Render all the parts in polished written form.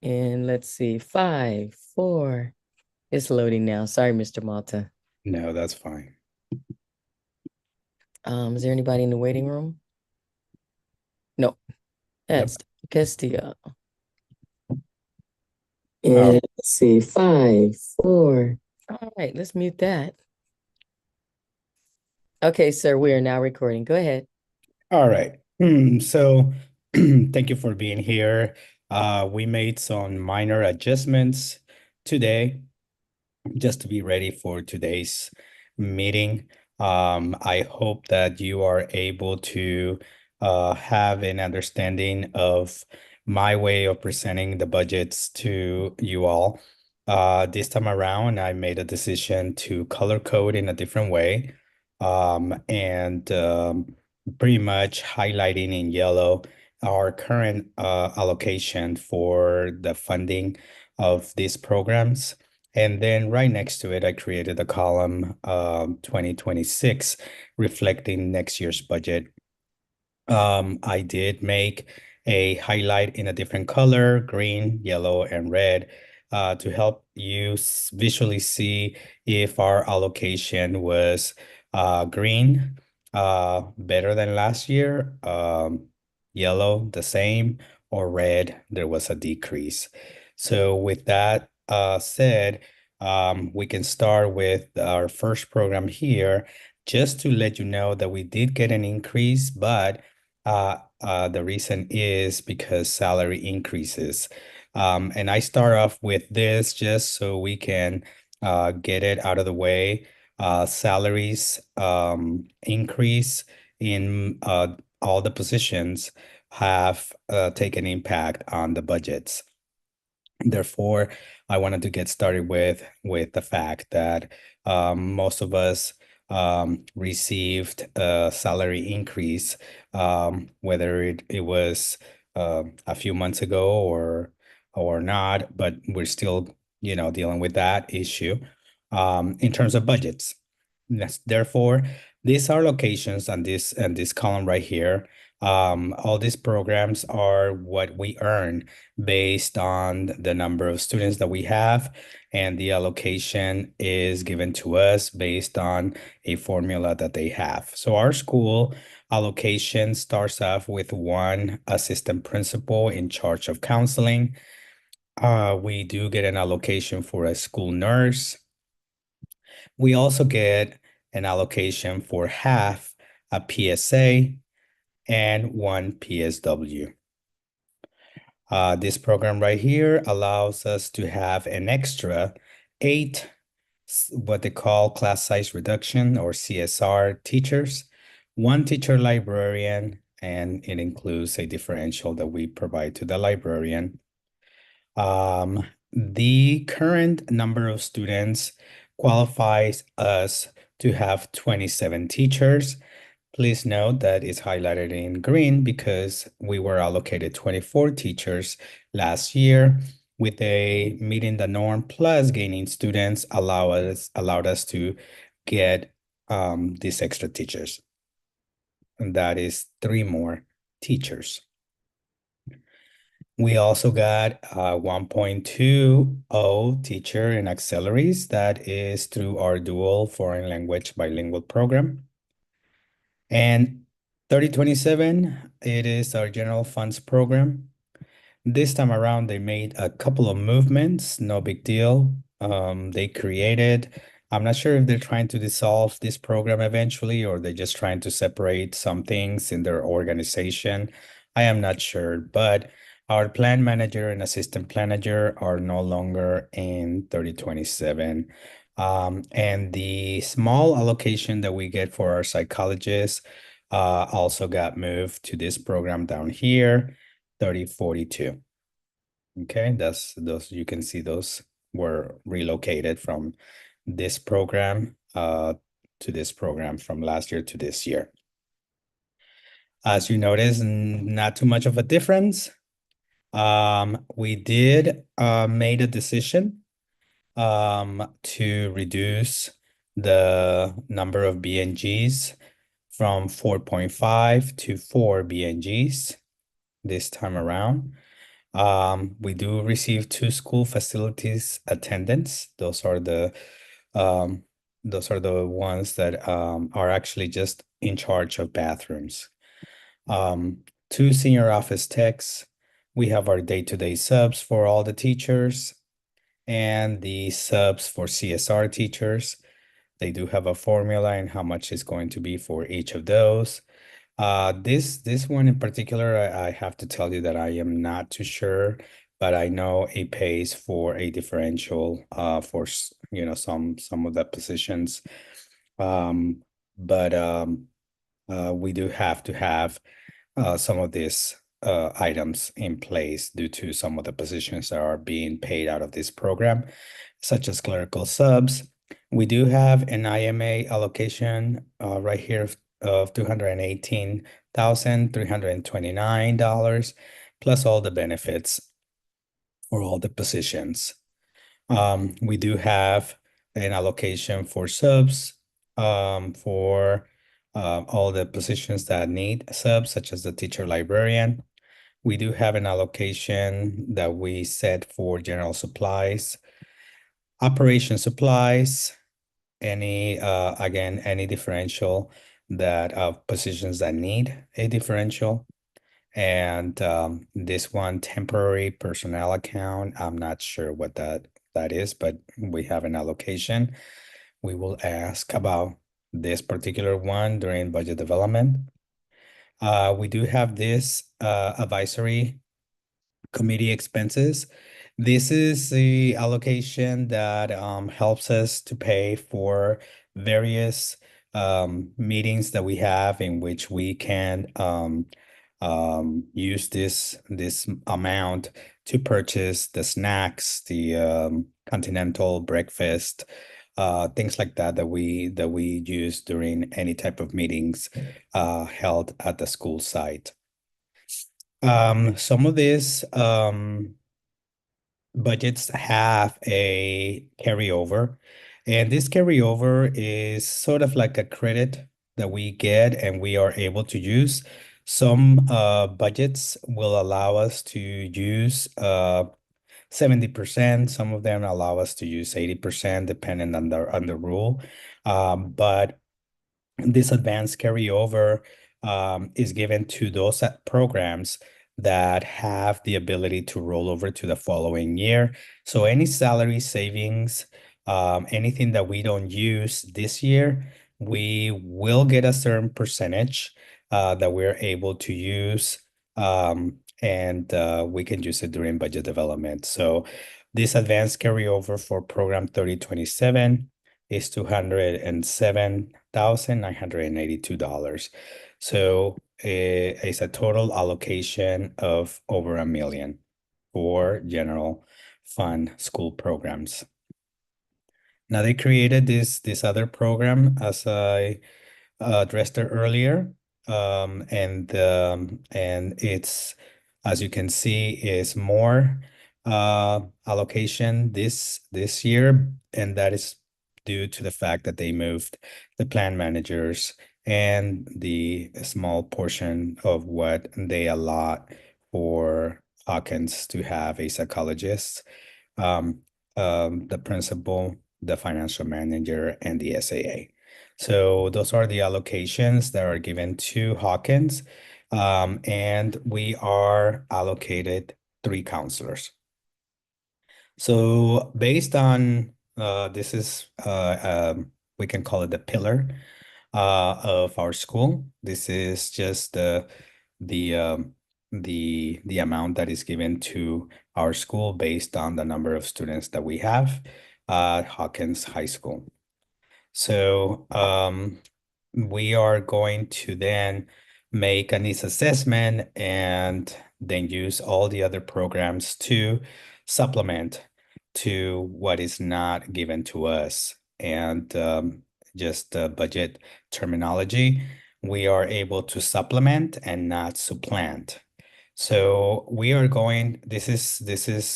And let's see, 5, 4. It's loading now. Sorry, Mr. Malta. No, that's fine. Is there anybody in the waiting room? No, Nope. that's Castillo. Oh, And let's see, 5, 4. All right, let's mute that. Okay, sir, we are now recording. Go ahead. all right. So thank you for being here. We made some minor adjustments today just to be ready for today's meeting. I hope that you are able to have an understanding of my way of presenting the budgets to you all. This time around, I made a decision to color code in a different way, and pretty much highlighting in yellow our current allocation for the funding of these programs. And then right next to it, I created a column 2026 reflecting next year's budget. I did make a highlight in a different color, green, yellow, and red, to help you visually see if our allocation was green, better than last year, yellow, the same, or red, there was a decrease. So with that said, we can start with our first program here, just to let you know that we did get an increase, but the reason is because salary increases. And I start off with this just so we can get it out of the way. Salaries increase in all the positions have taken impact on the budgets. Therefore, I wanted to get started with the fact that most of us received a salary increase, whether it was a few months ago or not, but we're still, dealing with that issue in terms of budgets. Yes, therefore, these are locations on this column right here. All these programs are what we earn based on the number of students that we have, and the allocation is given to us based on a formula that they have. So our school allocation starts off with one assistant principal in charge of counseling. We do get an allocation for a school nurse. We also get an allocation for half a PSA and one PSW. This program right here allows us to have an extra 8 what they call class size reduction or CSR teachers, one teacher librarian, and it includes a differential that we provide to the librarian. The current number of students qualifies us to have 27 teachers. Please note that it's highlighted in green because we were allocated 24 teachers last year, with a meeting the norm plus gaining students allowed us to get these extra teachers. And that is 3 more teachers. We also got 1.20 teacher in auxiliaries. That is through our dual foreign language bilingual program. And 3027, it is our general funds program. This time around, they made a couple of movements, no big deal. They created, I'm not sure if they're trying to dissolve this program eventually, or they're just trying to separate some things in their organization. I am not sure, but our plan manager and assistant plan manager are no longer in 3027. And the small allocation that we get for our psychologists also got moved to this program down here, 3042. Okay, that's those, you can see those were relocated from this program to this program from last year to this year. As you notice, not too much of a difference. We did made a decision to reduce the number of BNGs from 4.5 to 4 BNGs this time around. We do receive two school facilities attendants. Um, those are the ones that are actually just in charge of bathrooms. Um, Two senior office techs. We have our day-to-day subs for all the teachers and the subs for CSR teachers. They do have a formula and how much is going to be for each of those. This one in particular, I have to tell you that I am not too sure, but I know it pays for a differential for some of the positions. Um, but we do have to have some of these items in place due to some of the positions that are being paid out of this program, such as clerical subs. We do have an IMA allocation right here of $218,329 plus all the benefits for all the positions. We do have an allocation for subs for all the positions that need subs, such as the teacher librarian. We do have an allocation that we set for general supplies, operation supplies, any differential that positions that need a differential. And this one temporary personnel account, I'm not sure what that is, but we have an allocation. We will ask about this particular one during budget development. We do have this advisory committee expenses. This is the allocation that helps us to pay for various meetings that we have in which we can use this amount to purchase the snacks, the continental breakfast, things like that that we use during any type of meetings held at the school site. Some of these budgets have a carryover, and this carryover is sort of like a credit that we get and we are able to use. Some budgets will allow us to use 70%. Some of them allow us to use 80%, depending on the rule. But this advanced carryover is given to those programs that have the ability to roll over to the following year. So any salary savings, anything that we don't use this year, we will get a certain percentage that we're able to use, and we can use it during budget development. So this advanced carryover for program 3027 is $207,982. So it's a total allocation of over $1 million for general fund school programs. Now they created this other program, as I addressed it earlier, and it's, as you can see, is more allocation this year, and that is due to the fact that they moved the plan managers and the small portion of what they allot for Hawkins to have a psychologist, um, the principal, the financial manager, and the SAA. So those are the allocations that are given to Hawkins. And we are allocated 3 counselors. So based on this is we can call it the pillar of our school. This is just the um, the amount that is given to our school based on the number of students that we have at Hawkins High School. So we are going to then make a needs assessment and then use all the other programs to supplement to what is not given to us. And just budget terminology, we are able to supplement and not supplant. So we are going, this is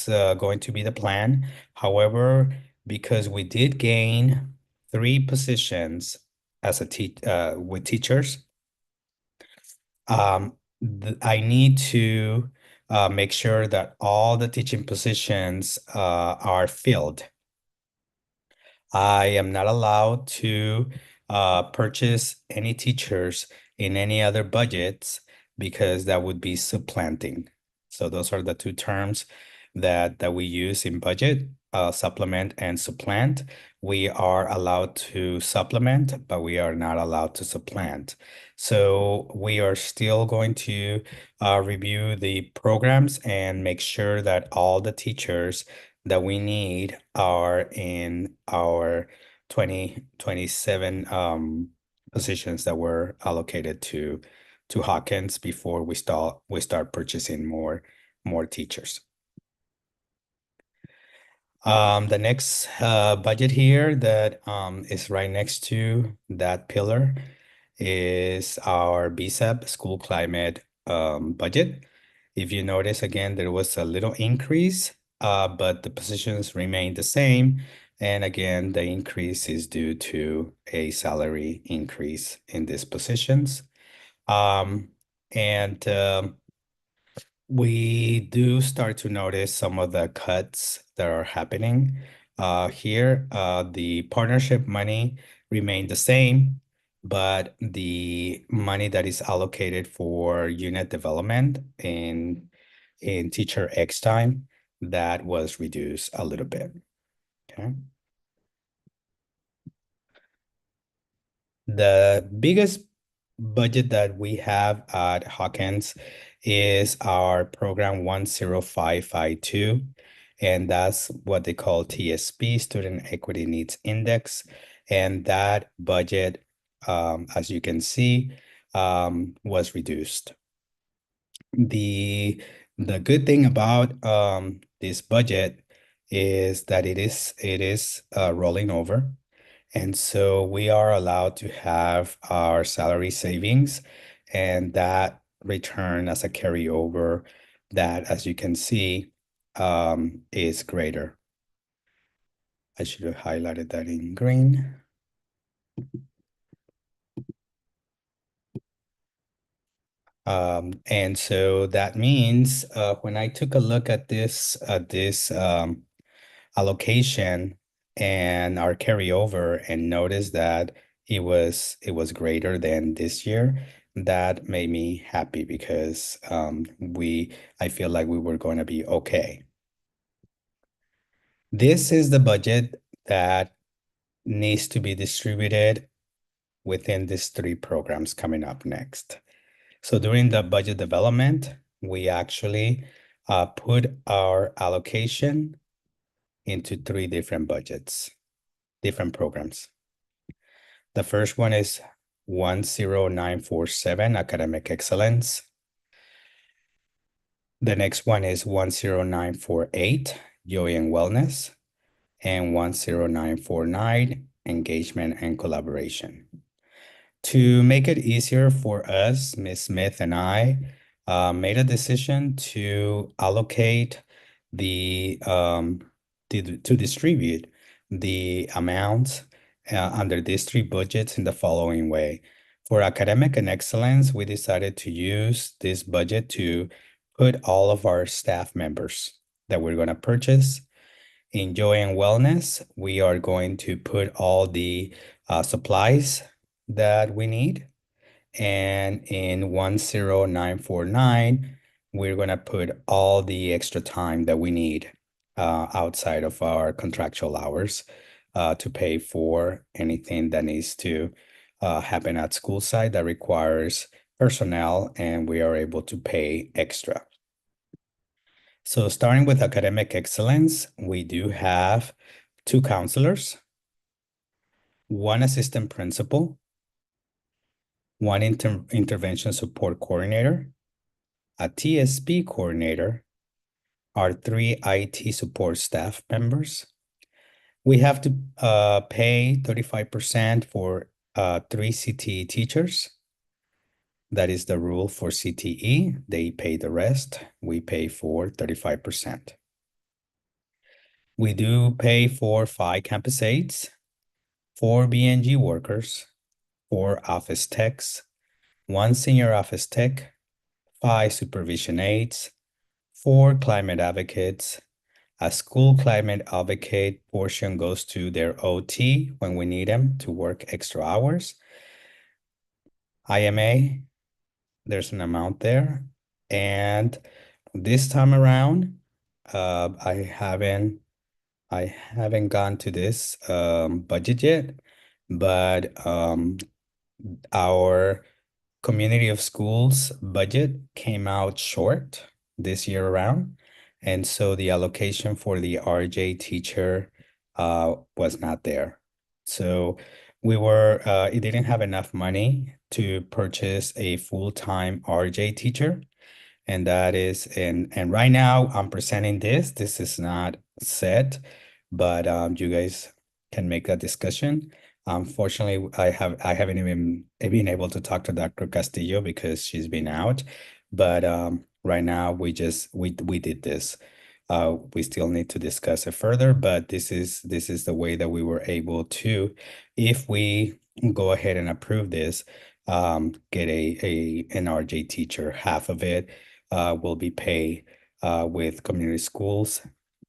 going to be the plan. However, because we did gain 3 positions as a with teachers, I need to make sure that all the teaching positions are filled. I am not allowed to purchase any teachers in any other budgets because that would be supplanting. So those are the two terms that we use in budget, supplement and supplant. We are allowed to supplement, but we are not allowed to supplant. So we are still going to review the programs and make sure that all the teachers that we need are in our 2027 positions that were allocated to Hawkins before we start purchasing more teachers. The next budget here that is right next to that pillar is our BSEP school climate budget. If you notice again, there was a little increase, but the positions remain the same. And again, the increase is due to a salary increase in these positions. Um, and we do start to notice some of the cuts that are happening. Here, the partnership money remained the same, but the money that is allocated for unit development in teacher X time, that was reduced a little bit. Okay. The biggest budget that we have at Hawkins is our program 10552, and that's what they call TSP, Student Equity Needs Index. And that budget, as you can see, was reduced. The good thing about this budget is that it is rolling over. And so we are allowed to have our salary savings and that return as a carryover that, as you can see, is greater. I should have highlighted that in green. And so that means when I took a look at this allocation and our carryover and noticed that it was greater than this year, that made me happy because I feel like we were going to be okay. This is the budget that needs to be distributed within these three programs coming up next. So during the budget development, we actually put our allocation into three different budgets, different programs. The first one is 10947, Academic Excellence. The next one is 10948, Joy and Wellness, and 10949, Engagement and Collaboration. To make it easier for us, Ms. Smith and I made a decision to allocate to distribute the amounts under these three budgets in the following way. For academic and excellence, we decided to use this budget to put all of our staff members that we're going to purchase. In Joy and Wellness, we are going to put all the supplies that we need. And in 10949, we're going to put all the extra time that we need outside of our contractual hours to pay for anything that needs to happen at school site that requires personnel, and we are able to pay extra. So starting with academic excellence, we do have 2 counselors, 1 assistant principal, 1 intervention support coordinator, a TSP coordinator, our 3 IT support staff members. We have to pay 35% for 3 CTE teachers. That is the rule for CTE. They pay the rest. We pay for 35%. We do pay for 5 campus aides, 4 BNG workers, 4 office techs, 1 senior office tech, 5 supervision aides, For climate advocates, a school climate advocate portion goes to their OT when we need them to work extra hours. IMA, there's an amount there. And this time around, I haven't gone to this budget yet, but our community of schools budget came out short this year around. And so the allocation for the RJ teacher was not there. So it didn't have enough money to purchase a full-time RJ teacher. And right now I'm presenting this. This is not set, but you guys can make that discussion. Unfortunately, I haven't even been able to talk to Dr. Castillo because she's been out. But right now we did this. We still need to discuss it further, but this is the way that we were able to, if we go ahead and approve this, get an RJ teacher. Half of it will be paid with community schools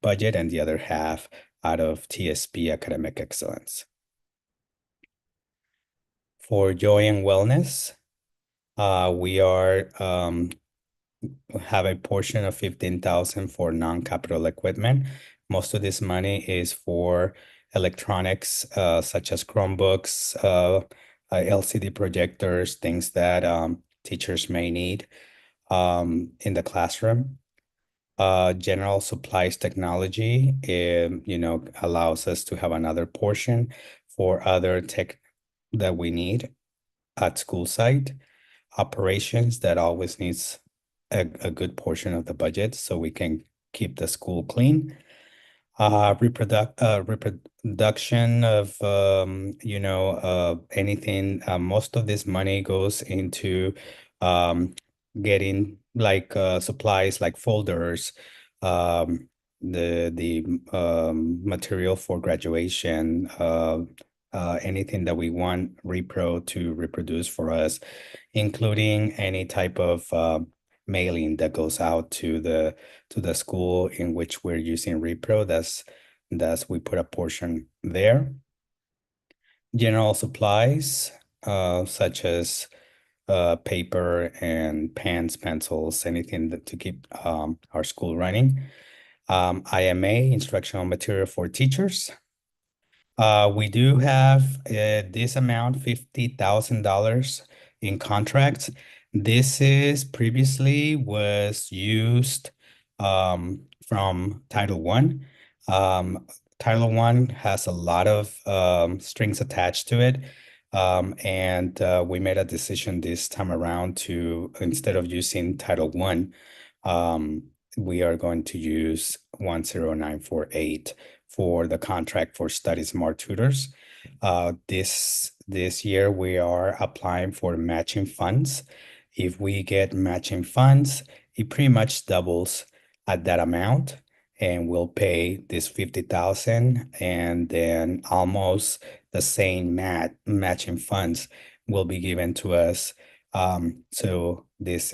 budget and the other half out of TSP Academic Excellence. For Joy and Wellness, we have a portion of 15,000 for non-capital equipment. Most of this money is for electronics, such as Chromebooks, LCD projectors, things that teachers may need in the classroom. General supplies technology, allows us to have another portion for other tech that we need at school site. Operations that always needs a good portion of the budget so we can keep the school clean. Reproduction of anything. Most of this money goes into getting like supplies like folders, um, the material for graduation, anything that we want repro to reproduce for us, including any type of mailing that goes out to the school in which we're using repro. That's we put a portion there. General supplies, such as paper and pens, pencils, anything to keep our school running. IMA, instructional material for teachers. We do have this amount, $50,000 in contracts. This is previously was used from Title One. Title One has a lot of strings attached to it. And we made a decision this time around to, instead of using Title One, we are going to use 10948 for the contract for Study Smart Tutors. This year we are applying for matching funds. If we get matching funds, it pretty much doubles at that amount, and we'll pay this 50,000, and then almost the same matching funds will be given to us. So this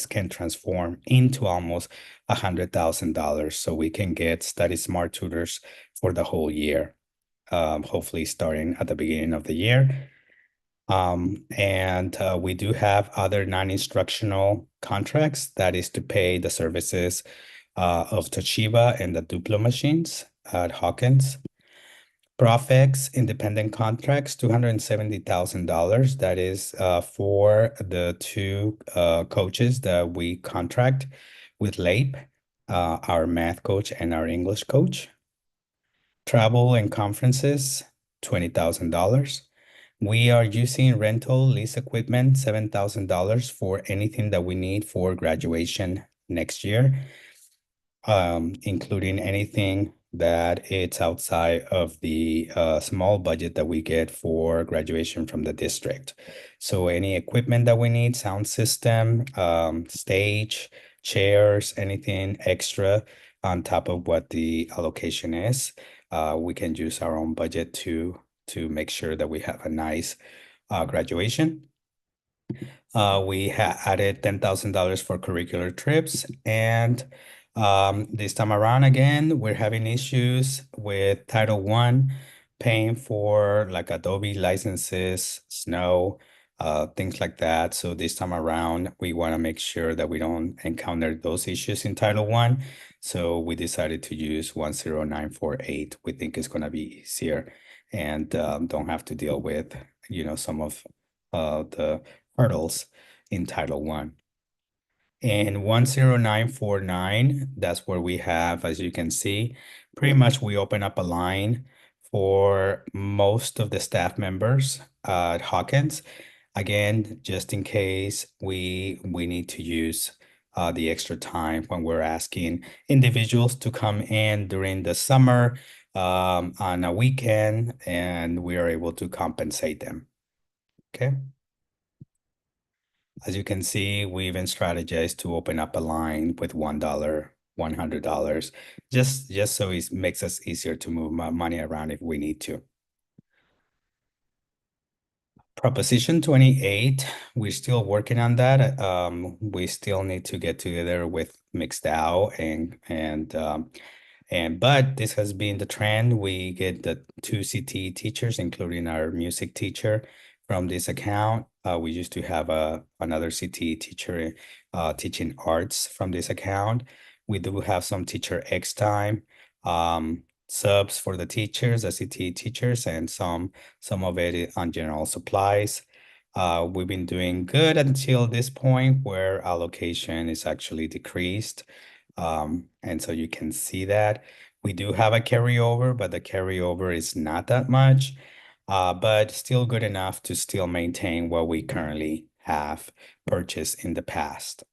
can transform into almost $100,000, so we can get Study Smart Tutors for the whole year, hopefully starting at the beginning of the year. And we do have other non-instructional contracts, that is to pay the services of Toshiba and the Duplo machines at Hawkins. Profex independent contracts, $270,000. That is for the two coaches that we contract with LAPE, our math coach and our English coach. Travel and conferences, $20,000. We are using rental lease equipment, $7,000 for anything that we need for graduation next year, including anything that it's outside of the small budget that we get for graduation from the district. So any equipment that we need, sound system, stage, chairs, anything extra on top of what the allocation is, we can use our own budget to make sure that we have a nice graduation. We added $10,000 for curricular trips, and this time around again, we're having issues with Title One, paying for like Adobe licenses, snow, things like that. So this time around, we want to make sure that we don't encounter those issues in Title One. So we decided to use 10948. We think it's going to be easier and don't have to deal with, some of the hurdles in Title One. And 10949, that's where we have, as you can see, pretty much we open up a line for most of the staff members at Hawkins. Again, just in case we need to use the extra time when we're asking individuals to come in during the summer on a weekend, and we are able to compensate them. Okay. As you can see, we even strategized to open up a line with $1, $100, just so it makes us easier to move money around if we need to. Proposition 28, we're still working on that. We still need to get together with MixDAO but this has been the trend. We get the 2 CTE teachers, including our music teacher from this account. We used to have another CTE teacher teaching arts from this account. We do have some teacher X time subs for the teachers, the CTE teachers, and some of it on general supplies. We've been doing good until this point where allocation is actually decreased. And so you can see that we do have a carryover, but the carryover is not that much, but still good enough to still maintain what we currently have purchased in the past.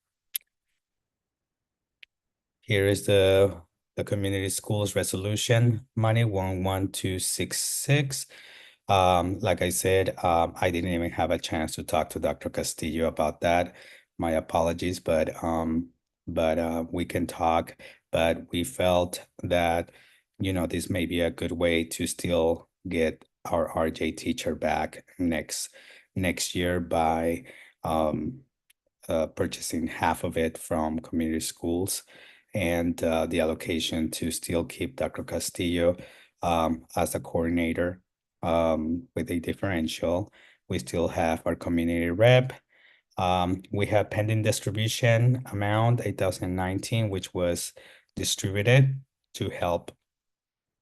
Here is the community schools resolution money 11266. Like I said, I didn't even have a chance to talk to Dr. Castillo about that. My apologies, but we can talk. But we felt that, this may be a good way to still get our RJ teacher back next year by purchasing half of it from community schools and the allocation to still keep Dr. Castillo as a coordinator with a differential. We still have our community rep. We have pending distribution amount 8,019, which was distributed to help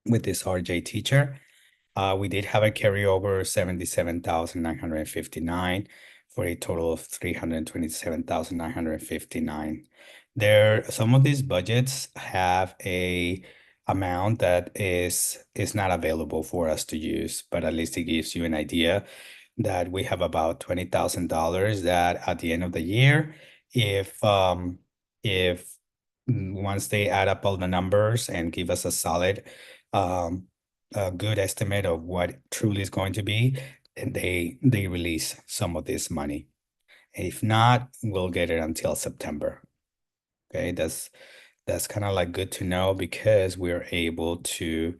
with this RJ teacher. We did have a carryover 77,959 for a total of 327,959. Some of these budgets have a amount that is not available for us to use, but at least it gives you an idea that we have about $20,000 that at the end of the year, if once they add up all the numbers and give us a solid a good estimate of what truly is going to be, and they release some of this money. If not, we'll get it until September. Okay, that's kind of like good to know because we're able to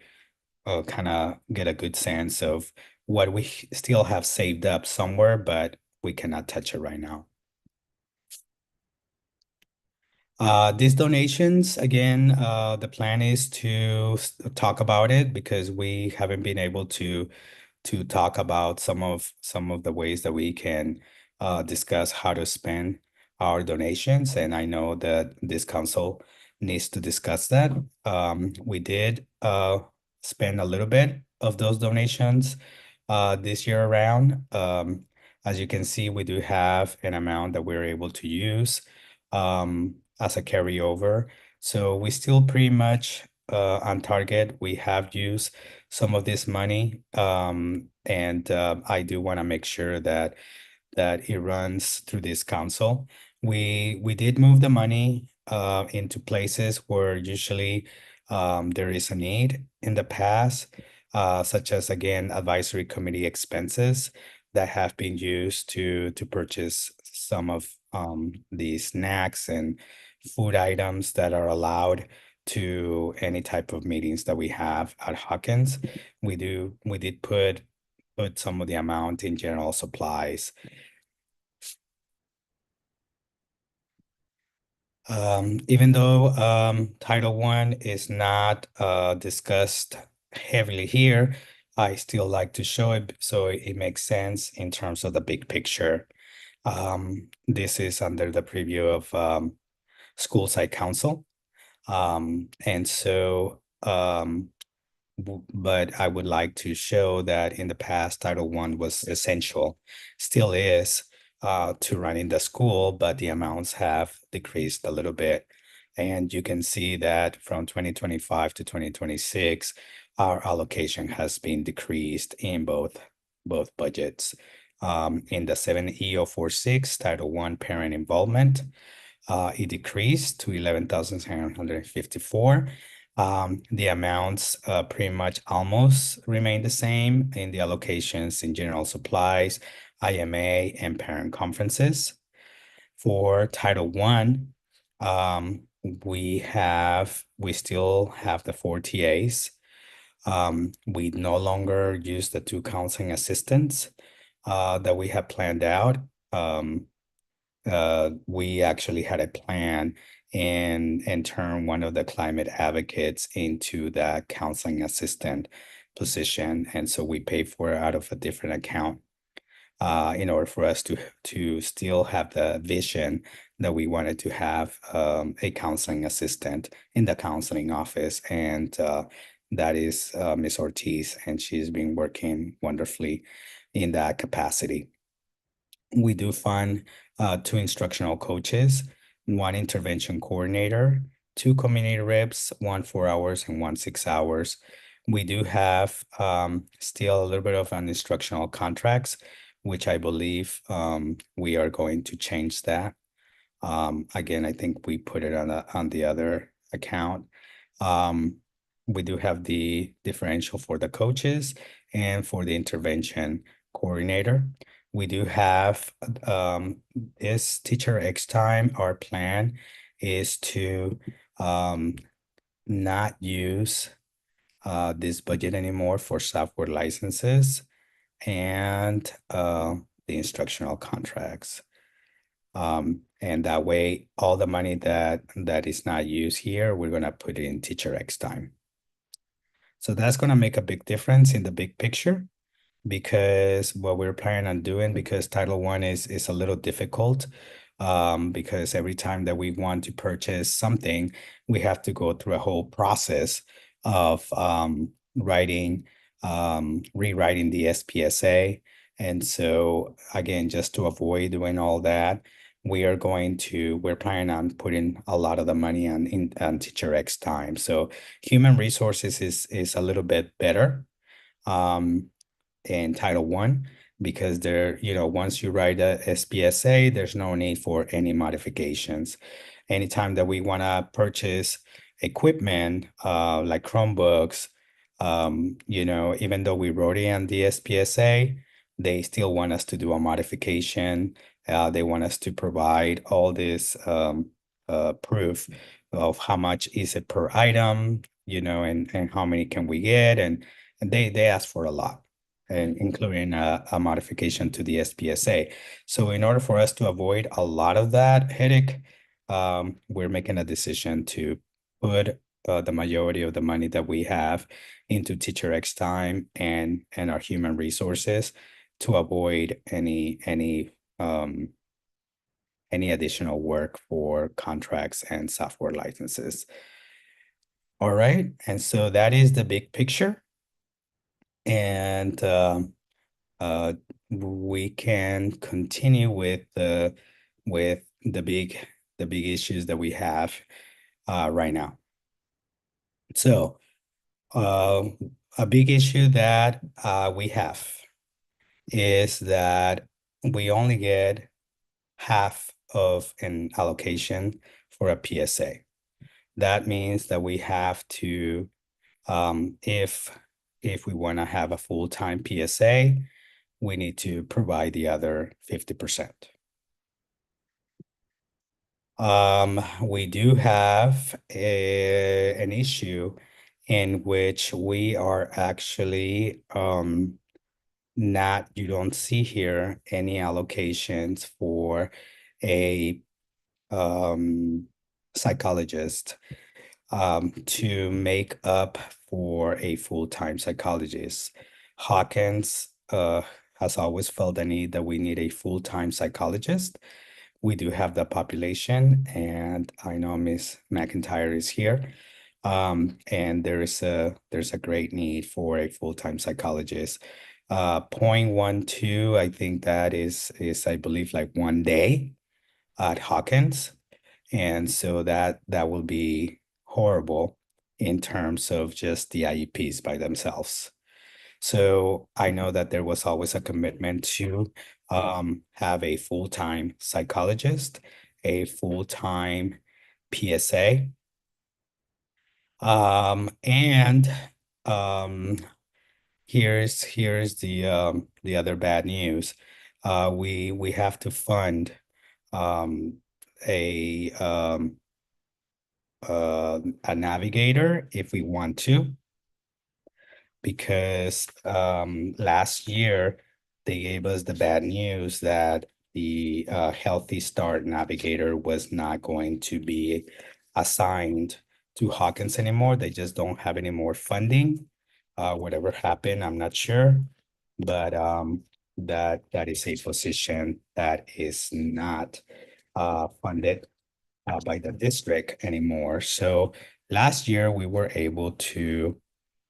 kind of get a good sense of what we still have saved up somewhere, but we cannot touch it right now. These donations, again, the plan is to talk about it because we haven't been able to talk about some of the ways that we can discuss how to spend our donations. And I know that this council needs to discuss that. We did spend a little bit of those donations this year around. As you can see, we do have an amount that we're able to use as a carryover. So we still pretty much on target. We have used some of this money. And I do want to make sure that it runs through this council. We did move the money into places where usually there is a need in the past, such as again advisory committee expenses that have been used to purchase some of the snacks and food items that are allowed to any type of meetings that we have at Hawkins. We did put some of the amount in general supplies. Even though Title One is not discussed heavily here, I still like to show it so it makes sense in terms of the big picture. This is under the preview of School Site Council. And so but I would like to show that in the past, Title One was essential, still is, to running the school, but the amounts have decreased a little bit. And you can see that from 2025 to 2026, our allocation has been decreased in both budgets. In the 7E046 Title One parent involvement, it decreased to 11,754. The amounts pretty much almost remain the same in the allocations in general supplies, IMA, and parent conferences. For Title One, we still have the four TAs. We no longer use the two counseling assistants that we had planned out. We actually had a plan and turn one of the climate advocates into the counseling assistant position. And so we pay for it out of a different account in order for us to still have the vision that we wanted to have a counseling assistant in the counseling office. And that is Ms. Ortiz, and she's been working wonderfully in that capacity. We do fund two instructional coaches, one intervention coordinator, two community reps, one 4 hours and one 6 hours. We do have still a little bit of an instructional contracts, which I believe we are going to change that. Again, I think we put it on the other account. Um, we do have the differential for the coaches and for the intervention coordinator. We do have this teacher X time. Our plan is to not use this budget anymore for software licenses and the instructional contracts. And that way, all the money that is not used here, we're gonna put it in teacher X time. So that's gonna make a big difference in the big picture because what we're planning on doing, because Title One is a little difficult, because every time that we want to purchase something, we have to go through a whole process of rewriting the SPSA. And so again, just to avoid doing all that, we're planning on putting a lot of the money on Teacher X time. So human resources is a little bit better. In Title One because once you write a SPSA, there's no need for any modifications. Anytime that we want to purchase equipment, like Chromebooks, even though we wrote it on the SPSA, they still want us to do a modification. They want us to provide all this proof of how much is it per item, and how many can we get, and they ask for a lot and including a modification to the SPSA. So in order for us to avoid a lot of that headache, we're making a decision to put the majority of the money that we have into Teacher X time and our human resources to avoid any additional work for contracts and software licenses. All right, and so that is the big picture. And uh, we can continue with the big issues that we have right now. So a big issue that we have is that we only get half of an allocation for a PSA. That means that we have to, if we want to have a full-time PSA, we need to provide the other 50%. We do have an issue in which we are actually you don't see here any allocations for a psychologist to make up for a full-time psychologist. Hawkins has always felt the need that we need a full-time psychologist. We do have the population, and I know Miss McIntyre is here. And there's a great need for a full-time psychologist. 0.12, I think that is I believe like 1 day at Hawkins. And so that will be horrible in terms of just the IEPs by themselves. So I know that there was always a commitment to have a full-time psychologist, a full-time PSA, and um, here's the other bad news. We have to fund um, a a navigator if we want to, because last year they gave us the bad news that the Healthy Start Navigator was not going to be assigned to Hawkins anymore. They just don't have any more funding. Whatever happened, I'm not sure, but that is a position that is not funded by the district anymore. So last year we were able to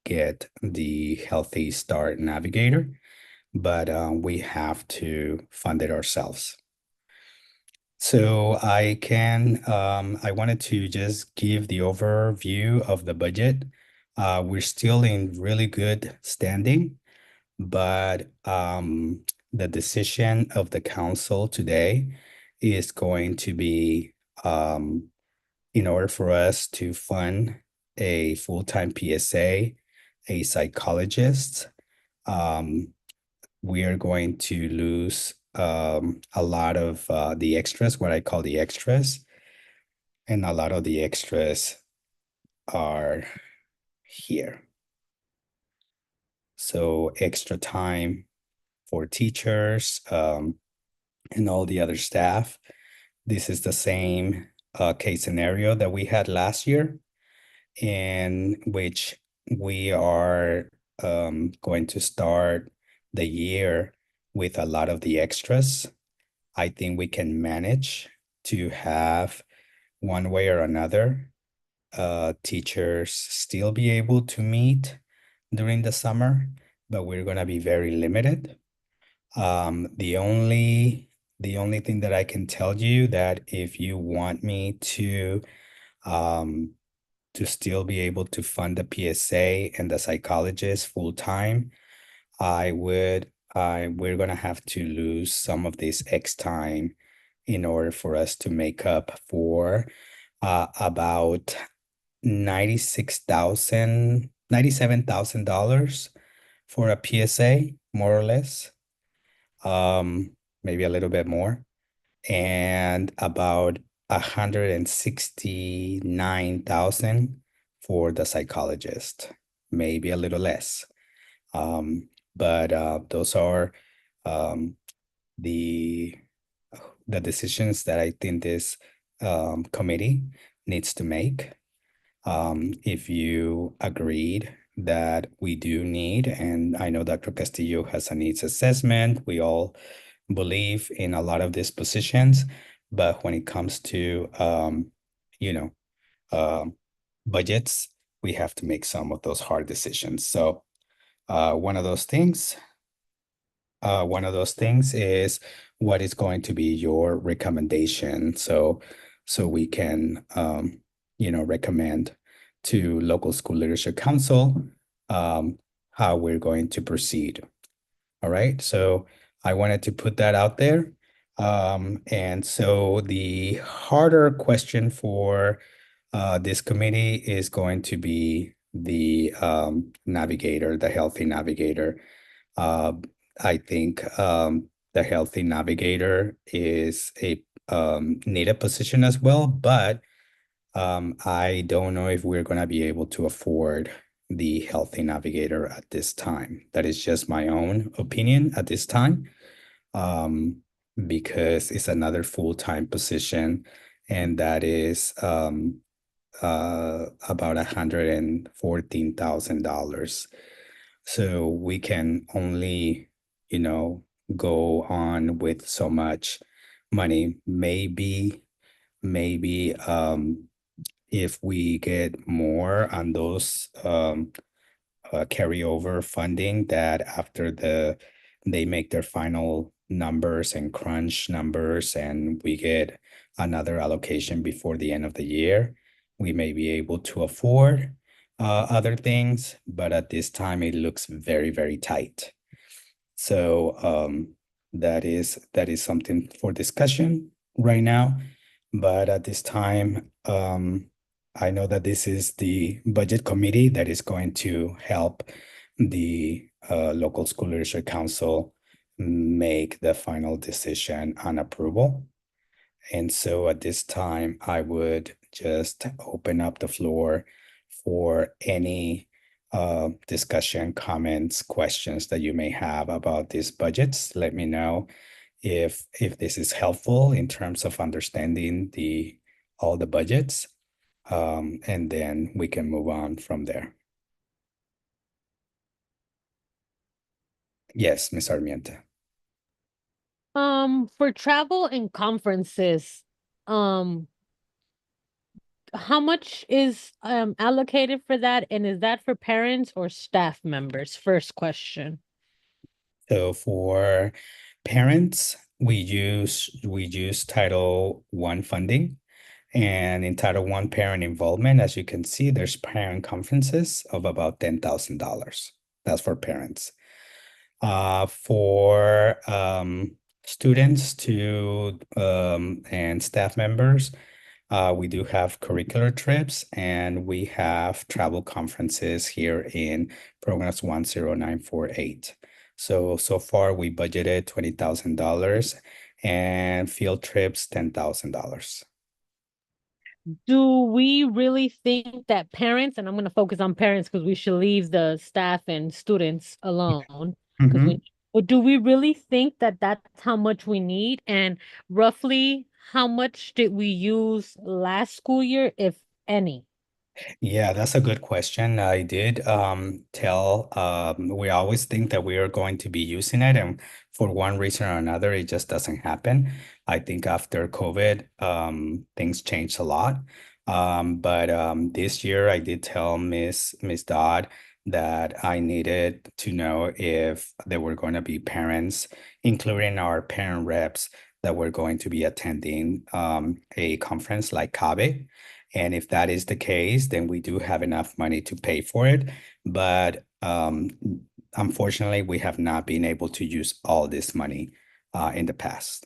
get the Healthy Start Navigator, but we have to fund it ourselves. So I wanted to just give the overview of the budget. We're still in really good standing, but the decision of the council today is going to be in order for us to fund a full-time PSA, a psychologist, um, we are going to lose a lot of the extras, what I call the extras. And a lot of the extras are here. So extra time for teachers and all the other staff. This is the same case scenario that we had last year, in which we are going to start the year with a lot of the extras. I think we can manage to have one way or another teachers still be able to meet during the summer, but we're going to be very limited. The only thing that I can tell you that if you want me um, to still be able to fund the PSA and the psychologist full time, we're gonna have to lose some of this X time in order for us to make up for about $97,000 for a PSA, more or less, um, maybe a little bit more, and about 169,000 for the psychologist, maybe a little less. But those are um, the the decisions that I think this committee needs to make. If you agreed that we do need, and I know Dr. Castillo has a needs assessment, we all believe in a lot of these positions, but when it comes to you know, um, budgets, we have to make some of those hard decisions. So one of those things is what is going to be your recommendation. So we can, recommend to local school leadership council how we're going to proceed. All right. So I wanted to put that out there. And so the harder question for this committee is going to be the navigator, the healthy navigator. Uh, I think the healthy navigator is a needed position as well, but I don't know if we're going to be able to afford the healthy navigator at this time. That is just my own opinion at this time, um, because it's another full-time position and that is about $114,000. So we can only, go on with so much money. Maybe if we get more on those carryover funding that after they make their final numbers and crunch numbers and we get another allocation before the end of the year, we may be able to afford other things, but at this time it looks very, very tight. So that is something for discussion right now. But at this time, I know that this is the budget committee that is going to help the local school leadership council make the final decision on approval. And so at this time, I would just open up the floor for any discussion, comments, questions that you may have about these budgets. Let me know if this is helpful in terms of understanding all the budgets. And then we can move on from there. Yes, Ms. Armienta. For travel and conferences, um, how much is allocated for that? And is that for parents or staff members? First question. So for parents, we use Title I funding. And in Title I parent involvement, as you can see, there's parent conferences of about $10,000. That's for parents. For students and staff members, we do have curricular trips and we have travel conferences here in programs 10948. So far we budgeted $20,000 and field trips $10,000. Do we really think that parents, and I'm going to focus on parents because we should leave the staff and students alone, because Mhm. but do we really think that that's how much we need? And roughly, how much did we use last school year, if any? Yeah, that's a good question. I did tell we always think that we are going to be using it, and for one reason or another, it just doesn't happen. I think after COVID, things changed a lot. But this year I did tell Miss Dodd that I needed to know if there were going to be parents, including our parent reps, that were going to be attending a conference like CABE. And if that is the case, then we do have enough money to pay for it. But unfortunately, we have not been able to use all this money in the past.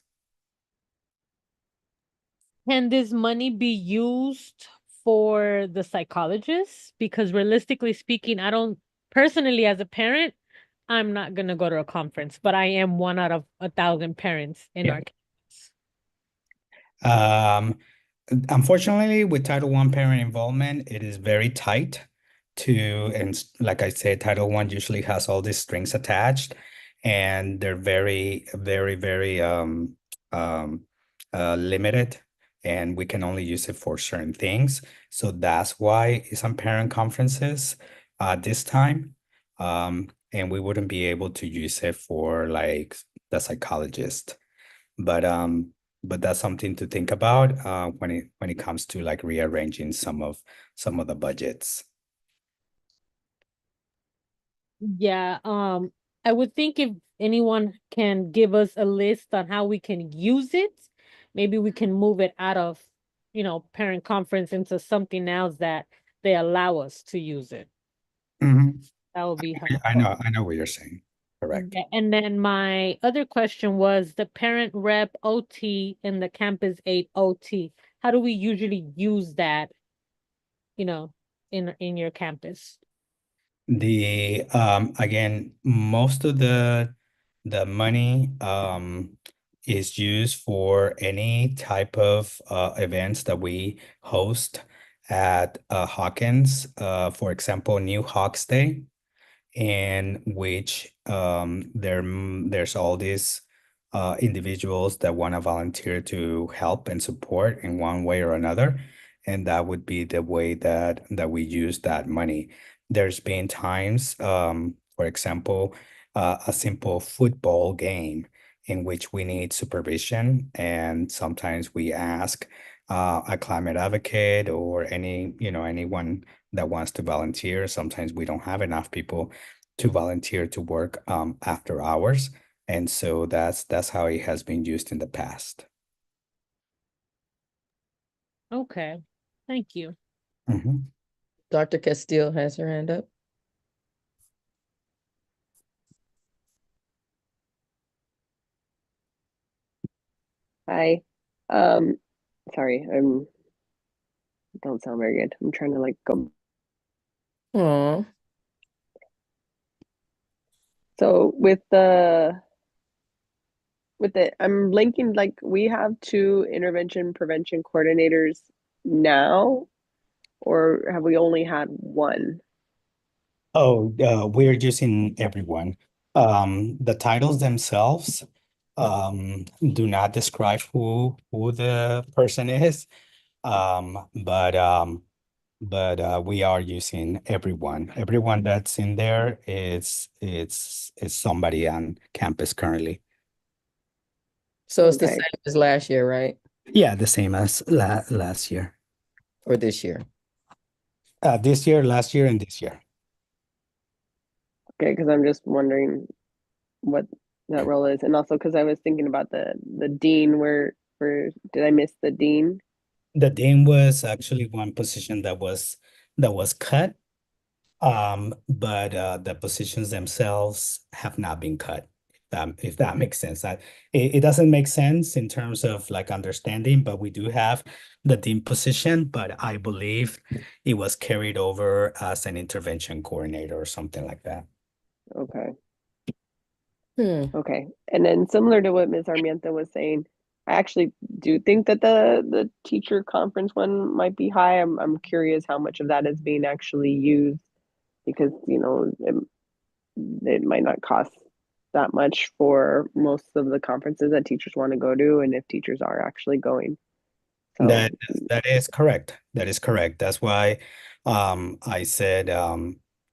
Can this money be used for the psychologists? Because realistically speaking, I don't personally, as a parent, I'm not gonna go to a conference, but I am one out of 1,000 parents in Yeah. our campus. Um, Unfortunately, with Title I parent involvement, it is very tight and like I said, Title I usually has all these strings attached and they're very, very, very um, limited and we can only use it for certain things. So that's why it's on parent conferences this time. And we wouldn't be able to use it for like the psychologist. But that's something to think about when it comes to like rearranging some of the budgets. Yeah, I would think if anyone can give us a list on how we can use it, maybe we can move it out of, parent conference into something else that they allow us to use it. Mhm. That would be I helpful. know, I know what you're saying. Correct. Yeah, and then my other question was the parent rep OT and the campus aide OT. How do we usually use that, you know, in your campus? The again, most of the money is used for any type of events that we host at Hawkins. For example, New Hawks Day, in which there's all these individuals that want to volunteer to help and support in one way or another. And that would be the way that we use that money. There's been times, for example, a simple football game in which we need supervision, and sometimes we ask a climate advocate or anyone that wants to volunteer. Sometimes we don't have enough people to volunteer to work after hours. And so that's how it has been used in the past. Okay, thank you. Mhm. Dr. Castillo has her hand up. Hi. Sorry, don't sound very good. I'm trying to like go. Aw. So I'm linking, like, we have two intervention prevention coordinators now, or have we only had one? Oh, we're using everyone. The titles themselves do not describe who the person is. Um, but um, but we are using everyone. Everyone that's in there is somebody on campus currently. So it's the Okay. same as last year, right? Yeah, the same as last year. Or this year? This year, last year, and this year. Okay, because I'm just wondering what that role is, and also because I was thinking about the dean. Where did I miss the dean? The dean was actually one position that was cut. But the positions themselves have not been cut, if that makes sense. It doesn't make sense in terms of like understanding, but we do have the dean position, but I believe it was carried over as an intervention coordinator or something like that. Okay. Hmm. Okay. And then similar to what Ms. Armienta was saying, I actually do think that the teacher conference one might be high. I'm curious how much of that is being actually used, because it might not cost that much for most of the conferences that teachers want to go to, and if teachers are actually going. That So that is correct. That is correct. That's why I said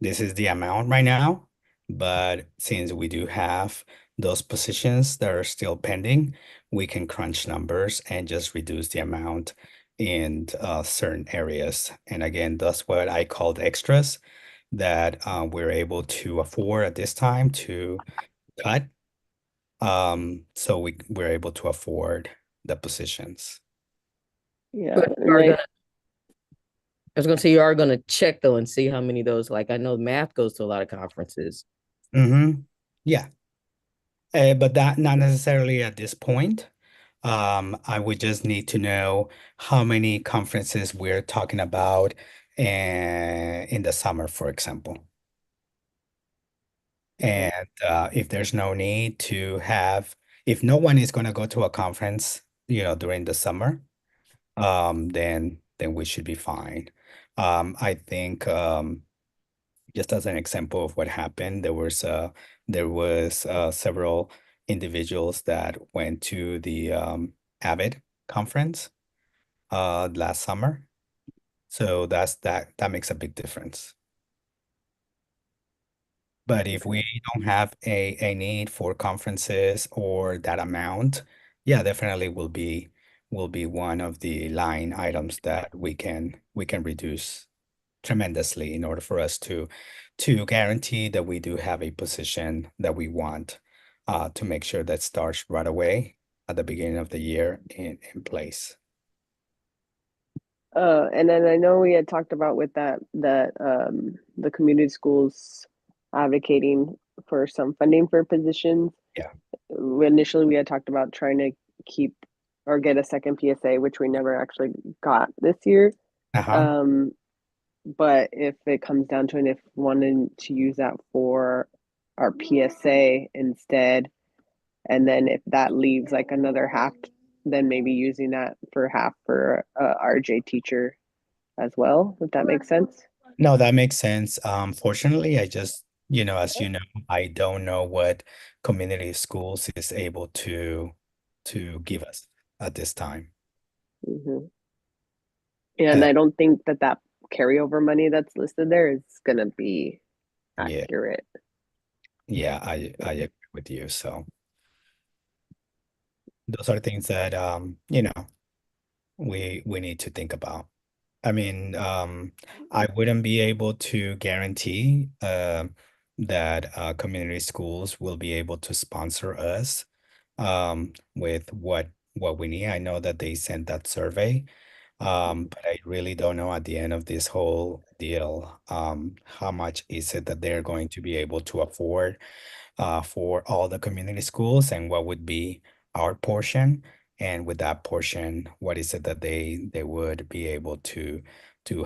this is the amount right now, but since we do have those positions that are still pending, we can crunch numbers and just reduce the amount in certain areas. And again, that's what I called extras that we're able to afford at this time to cut. So we're able to afford the positions. yeah, But you and are gonna, I was gonna say you are gonna check though and see how many of those, like I know math goes to a lot of conferences. Yeah. But that not necessarily at this point. I would just need to know how many conferences we're talking about in the summer, for example. okay. And if there's no need to have, if no one is going to go to a conference, during the summer, then we should be fine. I think just as an example of what happened, there was several individuals that went to the Avid conference last summer. So that makes a big difference. But if Okay. we don't have a need for conferences or that amount, yeah, definitely will be one of the line items that we can reduce tremendously in order for us to guarantee that we do have a position that we want to make sure that starts right away at the beginning of the year in place. And then I know we had talked about with that the community schools advocating for some funding for positions. Yeah. Initially, we had talked about trying to keep or get a second PSA, which we never actually got this year. Uh-huh. Um, but if it comes down to it, if wanting to use that for our PSA instead, and then if that leaves like another half, then maybe using that for half for a RJ teacher as well, if that makes sense. No, that makes sense. Fortunately, I just as you know, I don't know what community schools is able to give us at this time. Hmm. And Uh, I don't think that that carryover money that's listed there is gonna be yeah, accurate. yeah, I agree with you. So those are things that we need to think about. I mean, I wouldn't be able to guarantee that community schools will be able to sponsor us with what we need. I know that they sent that survey, but I really don't know at the end of this whole deal, how much is it that they're going to be able to afford for all the community schools and what would be our portion. And with that portion, what is it that they would be able to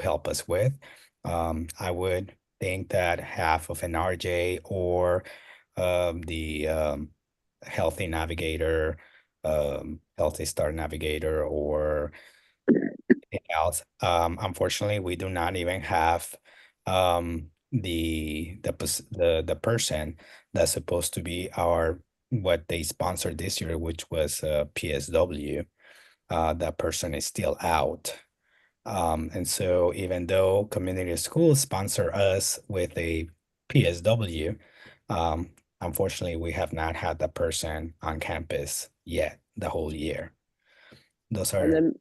help us with? I would think that half of an RJ or the Healthy Navigator, Healthy Star Navigator, or anything else. Unfortunately, we do not even have the person that's supposed to be our what they sponsored this year, which was PSW. That person is still out. And so even though community schools sponsor us with a PSW, um, unfortunately, we have not had that person on campus yet the whole year. Those And are, then,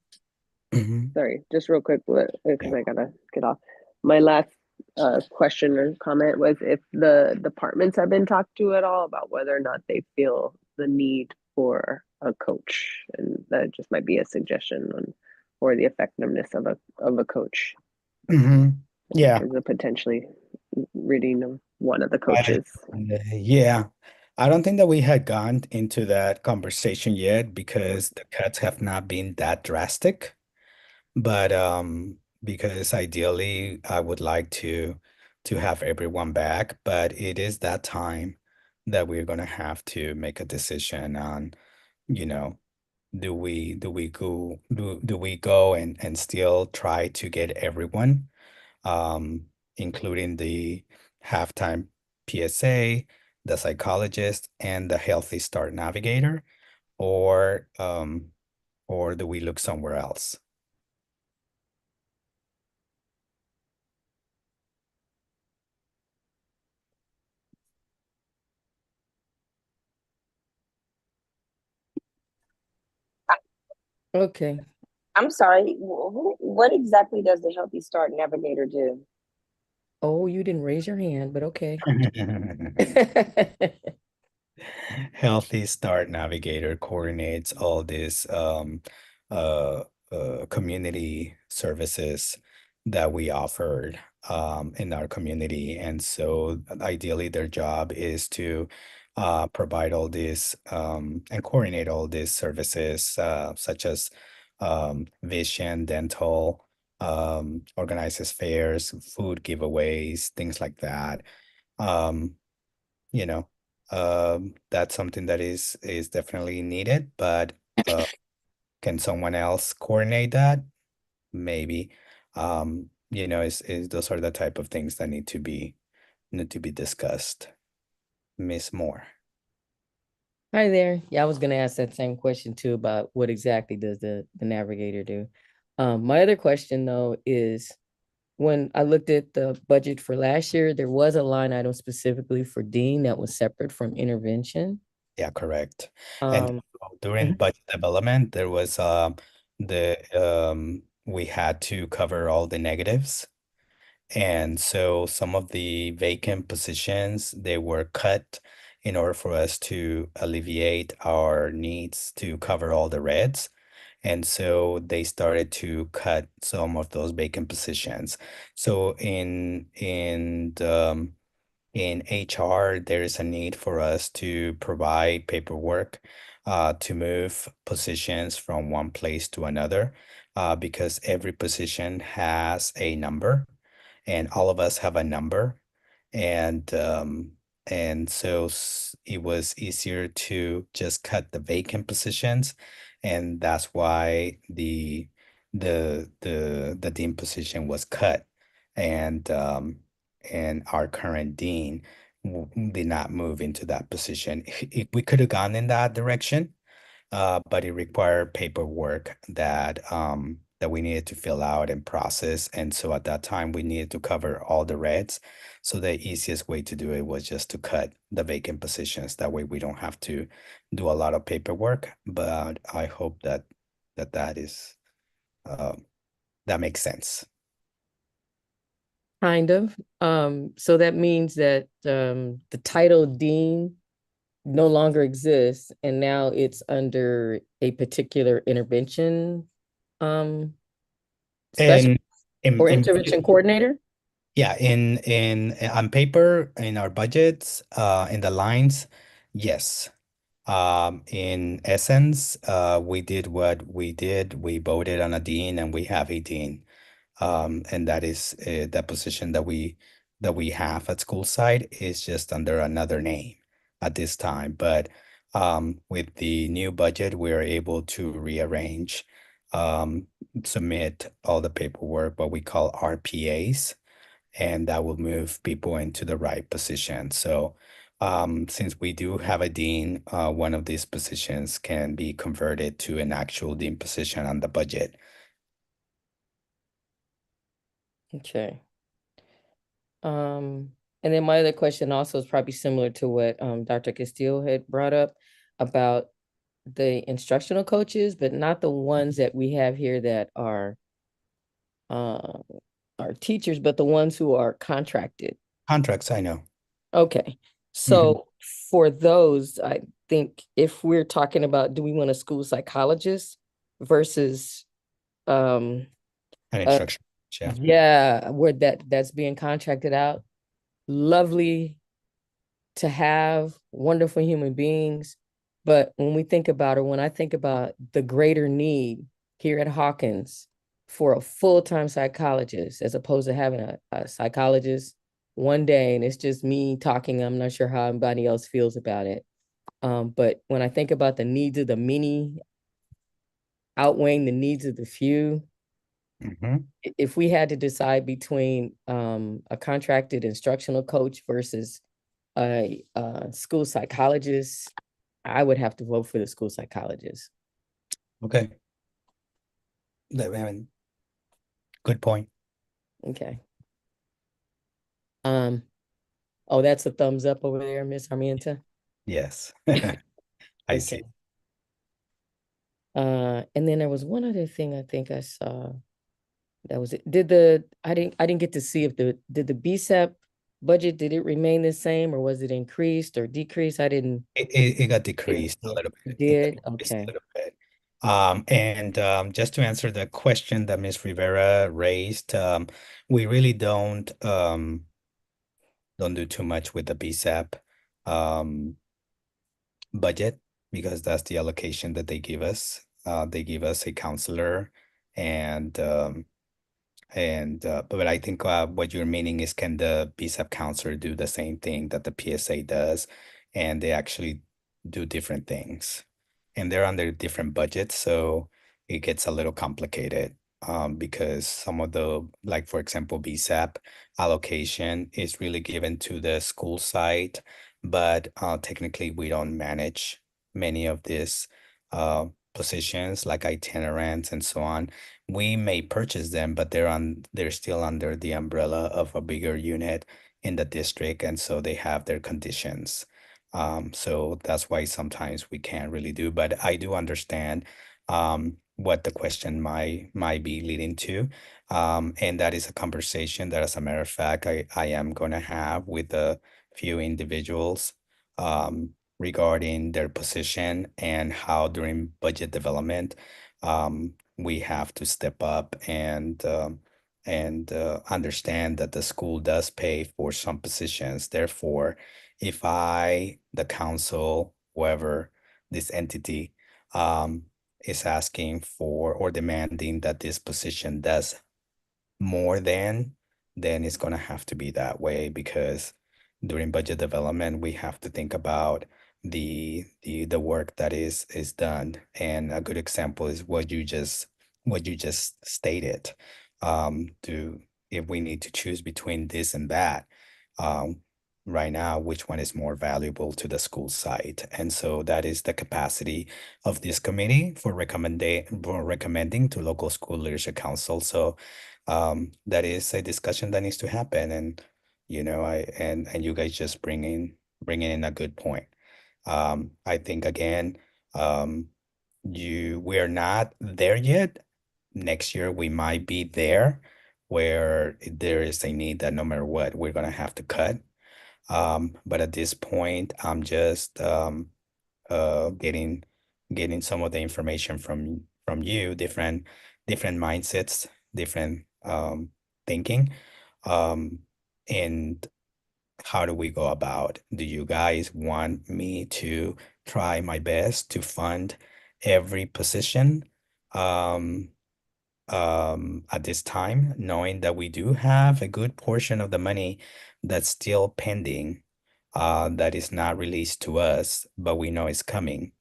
Mhm. sorry, just real quick, because Yeah. I gotta get off. My last question or comment was if the departments have been talked to at all about whether or not they feel the need for a coach, and that just might be a suggestion on or the effectiveness of a coach in Yeah. terms of potentially reading of one of the I, coaches. yeah. I don't think that we had gone into that conversation yet because the cuts have not been that drastic. But because ideally I would like to have everyone back, but it is that time that we're gonna have to make a decision on, you know, do we go and still try to get everyone, um, including the halftime PSA, the psychologist, and the Healthy Start Navigator, or or do we look somewhere else? Okay. I'm sorry. What exactly does the Healthy Start Navigator do? Oh, you didn't raise your hand, but okay. Healthy Start Navigator coordinates all these uh, community services that we offered in our community. And so ideally their job is to provide all these and coordinate all these services such as vision, dental, organizes fairs, food giveaways, things like that. Um, you know, that's something that is definitely needed, but uh, can someone else coordinate that? Maybe. Is those are the type of things that need to be discussed. Miss Moore. Hi there. Yeah, I was gonna ask that same question too about what exactly does the navigator do. My other question though is when I looked at the budget for last year, there was a line item specifically for Dean that was separate from intervention. Yeah, correct. And Um, during mhm. budget development, there was the we had to cover all the negatives. And so some of the vacant positions, they were cut in order for us to alleviate our needs to cover all the reds. And so they started to cut some of those vacant positions. So in HR, there is a need for us to provide paperwork to move positions from one place to another because every position has a number and all of us have a number. And it was easier to just cut the vacant positions. And that's why the dean position was cut. And and our current dean did not move into that position. We could have gone in that direction, but it required paperwork that we needed to fill out and process. And so at that time, we needed to cover all the reds. So the easiest way to do it was just to cut the vacant positions. That way we don't have to do a lot of paperwork. But I hope that is that makes sense. Kind of. So that means that the title dean no longer exists, and now it's under a particular intervention special And in, or in intervention coordinator. Yeah, in on paper, in our budgets, in the lines, yes. In essence, we did what we did. We voted on a dean, and we have a dean. And that is the position that we have at school side is just under another name at this time. But with the new budget, we're able to rearrange, um, submit all the paperwork, what we call RPAs, and that will move people into the right position. So, since we do have a dean, one of these positions can be converted to an actual dean position on the budget. Okay. And then my other question also is probably similar to what Dr. Castillo had brought up about the instructional coaches, but not the ones that we have here that are teachers, but the ones who are contracted. Contracts, I know. Okay. So for those, I think if we're talking about, do we want a school psychologist versus An instruction. Yeah. yeah, where that's being contracted out, lovely to have, wonderful human beings. But when we think about, or when I think about the greater need here at Hawkins for a full-time psychologist, as opposed to having a psychologist one day and it's just me talking, I'm not sure how anybody else feels about it. But when I think about the needs of the many outweighing the needs of the few, if we had to decide between a contracted instructional coach versus a school psychologist, I would have to vote for the school psychologist. Okay. I mean, good point. Okay. Oh, that's a thumbs up over there, Miss Armienta. Yes. I see. Okay. And then there was one other thing I think I saw. That was it. I didn't get to see if did the BSEP budget, did it remain the same or was it increased or decreased? I didn't. It got decreased a little bit. Did? Got decreased a Okay. little bit. And just to answer the question that Ms. Rivera raised, we really don't do too much with the BSAP budget because that's the allocation that they give us. They give us a counselor and but I think what you're meaning is, can the BSAP counselor do the same thing that the PSA does? And they actually do different things. And they're under different budgets, so it gets a little complicated because some of the, like for example, BSAP allocation is really given to the school site, but technically we don't manage many of these positions like itinerants and so on. We may purchase them, but they're still under the umbrella of a bigger unit in the district, and so they have their conditions. So that's why sometimes we can't really do, but I do understand what the question might be leading to. And that is a conversation that, as a matter of fact, I am gonna have with a few individuals regarding their position and how during budget development we have to step up and understand that the school does pay for some positions. Therefore, if the council, whoever this entity, is asking for or demanding that this position does more than, then it's gonna have to be that way because during budget development, we have to think about the work that is done. And a good example is what you just stated. To If we need to choose between this and that, um, right now which one is more valuable to the school site. And so that is the capacity of this committee for recommending to local school leadership council. So that is a discussion that needs to happen. And and you guys just bringing in a good point. I think again, um, we're not there yet. Next year we might be there where there is a need that no matter what, we're gonna have to cut. But at this point, I'm just getting some of the information from you, different mindsets, different thinking. Um, and how do we go about? Do you guys want me to try my best to fund every position at this time, knowing that we do have a good portion of the money that's still pending, that is not released to us, but we know it's coming.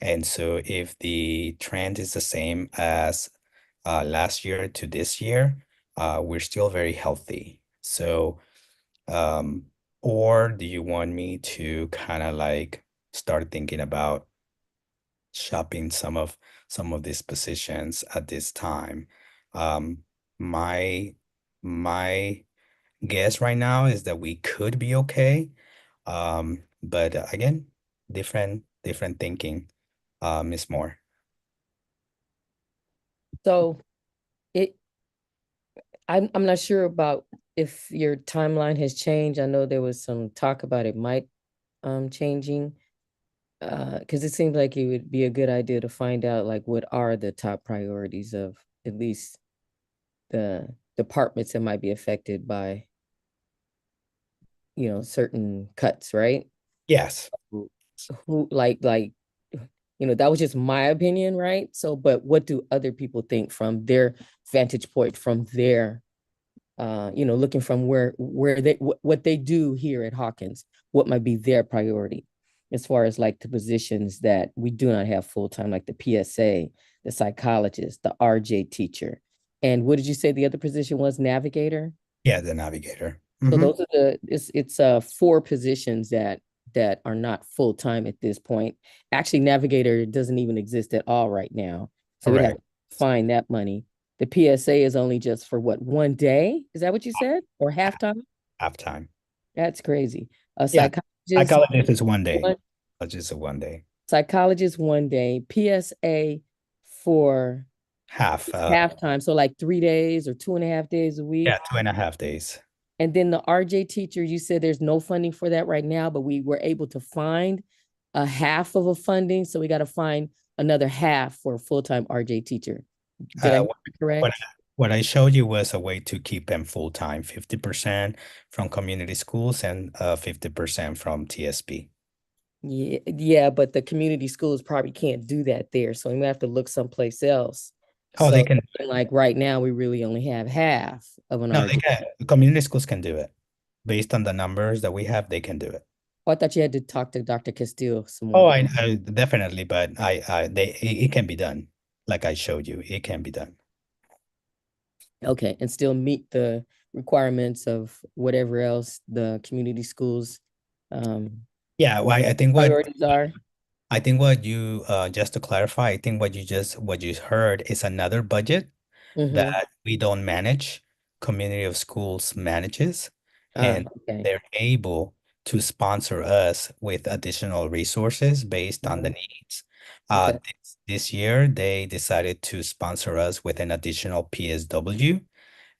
And so if the trend is the same as last year to this year, we're still very healthy. So um, or do you want me to kind of like start thinking about shopping some of these positions at this time? Um, my my guess right now is that we could be okay. But again, different thinking, Miss Moore. So it, I'm not sure about if your timeline has changed. I know there was some talk about it might changing. Because it seems like it would be a good idea to find out like what are the top priorities of at least the departments that might be affected by, certain cuts, right? Yes. Who that was just my opinion, right? So, but what do other people think from their vantage point, from their looking from where they what they do here at Hawkins, what might be their priority as far as like the positions that we do not have full time, like the PSA, the psychologist, the RJ teacher. And what did you say the other position was? Navigator? Yeah, the navigator. So Mhm. those are it's four positions that are not full time at this point. Actually, Navigator doesn't even exist at all right now. So we'd have Correct. to find that money. The PSA is only just for what, one day? Is that what you said? Or halftime? Halftime. That's crazy. A Yeah, psychologist, psychologist is one day. one Psychologist is one day. psychologist one day, PSA for Half. halftime. So like 3 days or 2.5 days a week. Yeah, 2.5 days. And then the RJ teacher, you said there's no funding for that right now, but we were able to find a half of a funding. So we got to find another half for a full-time RJ teacher. Did I Uh, hear that correct? what I showed you was a way to keep them full-time, 50% from community schools and 50% from TSP. Yeah, but the community schools probably can't do that there. So we may have to look someplace else. Oh, they So can. like right now, we really only have half of an No, they RJ. can. Community schools can do it. Based on the numbers that we have, they can do it. Oh, I thought you had to talk to Dr. Castillo some Oh, more. I definitely, but it can be done. Like I showed you, it can be done. Okay, and still meet the requirements of whatever else the community schools Yeah, well, priorities are. I think what you just to clarify, I think what you heard is another budget Mm-hmm. that we don't manage, community of schools manages, and Okay. they're able to sponsor us with additional resources based on the Mhm. needs. Okay. This year, they decided to sponsor us with an additional PSW,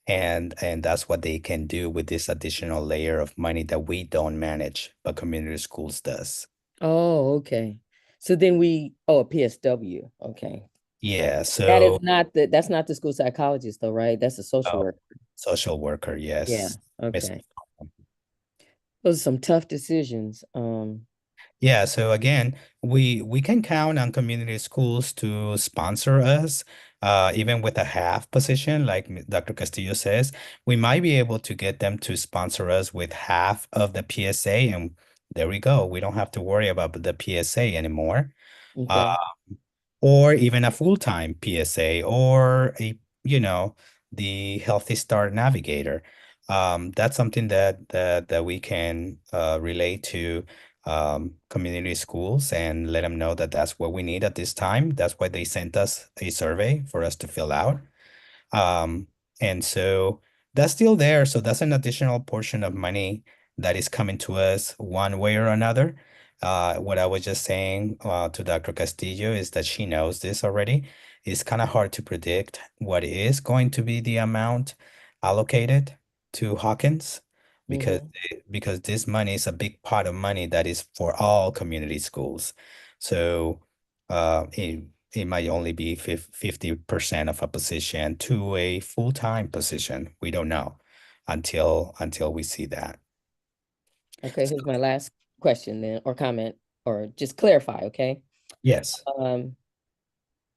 and that's what they can do with this additional layer of money that we don't manage, but community schools does. Oh, okay. So then a PSW. Okay. Yeah, That's not the school psychologist though, right? That's a social uh, worker. social worker, Yeah. yes. Miss. Okay. Those are some tough decisions. Yeah, so again, we can count on community schools to sponsor us, even with a half position, like Dr. Castillo says. We might be able to get them to sponsor us with half of the PSA, and there we go. We don't have to worry about the PSA anymore. Uh, Okay. or even a full-time PSA or the Healthy Start Navigator. That's something that we can relate to community schools and let them know that that's what we need at this time. That's why they sent us a survey for us to fill out. Um, and so that's still there. So that's an additional portion of money that is coming to us one way or another. What I was just saying to Dr. Castillo is that she knows this already. It's kind of hard to predict what is going to be the amount allocated to Hawkins because Mhm. because this money is a big pot of money that is for all community schools. So it might only be 50% of a position to a full-time position. We don't know until we see that. Okay, here's my last question then, or comment, or just clarify, okay? Yes,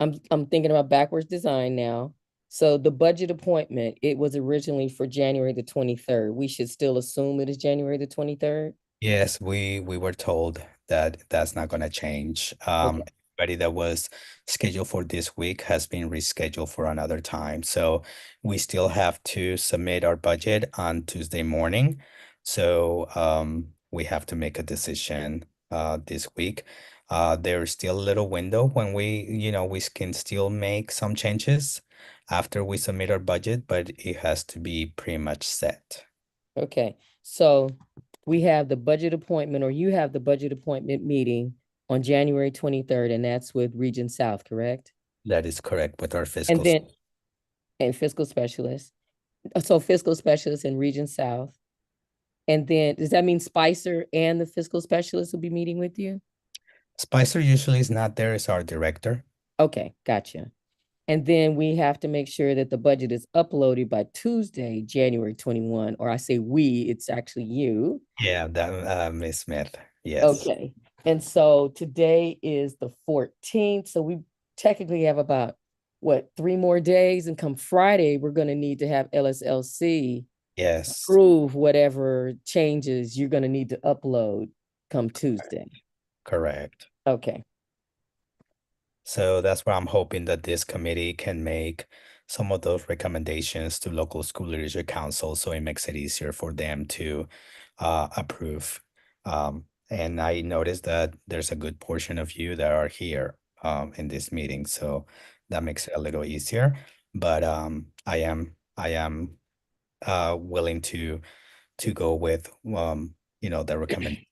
I'm thinking about backwards design now. So the budget appointment, it was originally for January the 23rd. We should still assume it is January the 23rd? yes, we were told that that's not going to change. Okay, Everybody that was scheduled for this week has been rescheduled for another time. So we still have to submit our budget on Tuesday morning. So we have to make a decision this week. There's still a little window when we can still make some changes after we submit our budget, but it has to be pretty much set. okay. So we have the budget appointment, or you have the budget appointment meeting on January 23rd, and that's with Region South, correct? That is correct with our And fiscal. then, and fiscal specialist. So fiscal specialist in Region South. And then, does that mean Spicer and the fiscal specialist will be meeting with you? Spicer usually is not there as our director. Okay, gotcha. And then we have to make sure that the budget is uploaded by Tuesday, January 21, or I say we, it's actually you. Yeah, that Miss Smith. Yes. Okay. And so today is the 14th. So we technically have about what, 3 more days, and come Friday, we're going to need to have LSLC Yes, approve whatever changes you're going to need to upload come Tuesday. correct. Okay. So that's why I'm hoping that this committee can make some of those recommendations to local school leadership council so it makes it easier for them to approve. And I noticed that there's a good portion of you that are here in this meeting, so that makes it a little easier. But I am willing to go with the recommendations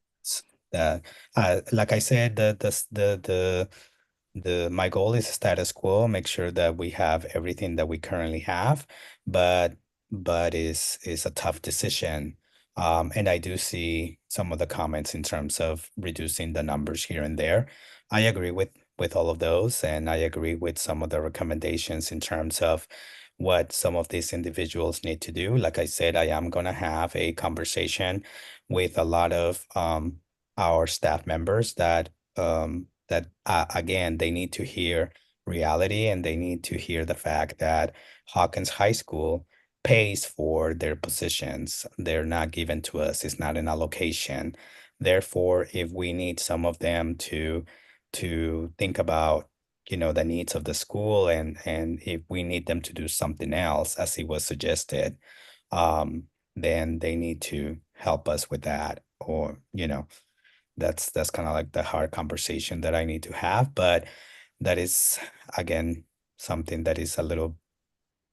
that like I said my goal is status quo, make sure that we have everything that we currently have, but is a tough decision. And I do see some of the comments in terms of reducing the numbers here and there. I agree with all of those, and I agree with some of the recommendations in terms of what some of these individuals need to do. Like I said, I am going to have a conversation with a lot of our staff members that again, they need to hear reality, and they need to hear the fact that Hawkins High School pays for their positions. They're not given to us. It's not an allocation. Therefore, if we need some of them to think about the needs of the school, and if we need them to do something else as it was suggested, um then they need to help us with that, or that's kind of like the hard conversation that I need to have. But that is, again, something that is a little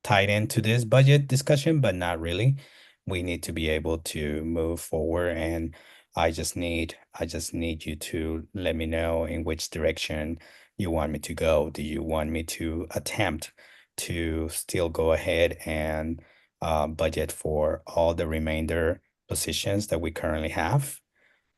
tied into this budget discussion, but not really. We need to be able to move forward, and I just need you to let me know in which direction you want me to go. Do you want me to attempt to still go ahead and budget for all the remainder positions that we currently have?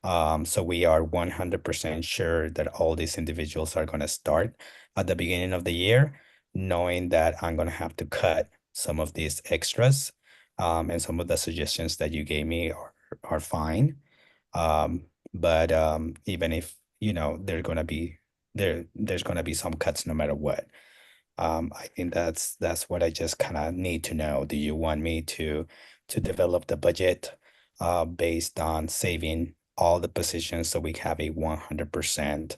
So we are 100% sure that all these individuals are going to start at the beginning of the year, knowing that I'm going to have to cut some of these extras. And some of the suggestions that you gave me are fine. But even if, there's going to be some cuts no matter what. I think that's what I just kind of need to know. Do you want me to develop the budget based on saving all the positions so we have a 100%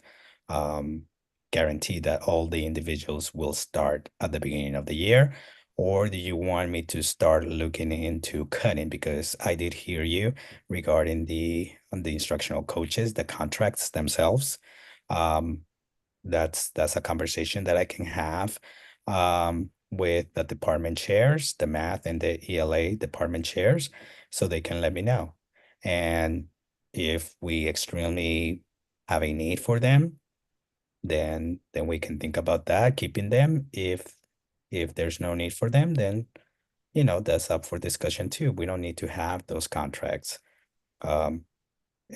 guarantee that all the individuals will start at the beginning of the year? or do you want me to start looking into cutting? Because I did hear you regarding the instructional coaches, the contracts themselves. Um, that's a conversation that I can have with the department chairs, the math and the ELA department chairs, so they can let me know. And if we extremely have a need for them, then we can think about that, keeping them. If there's no need for them, then that's up for discussion too. We don't need to have those contracts. Um,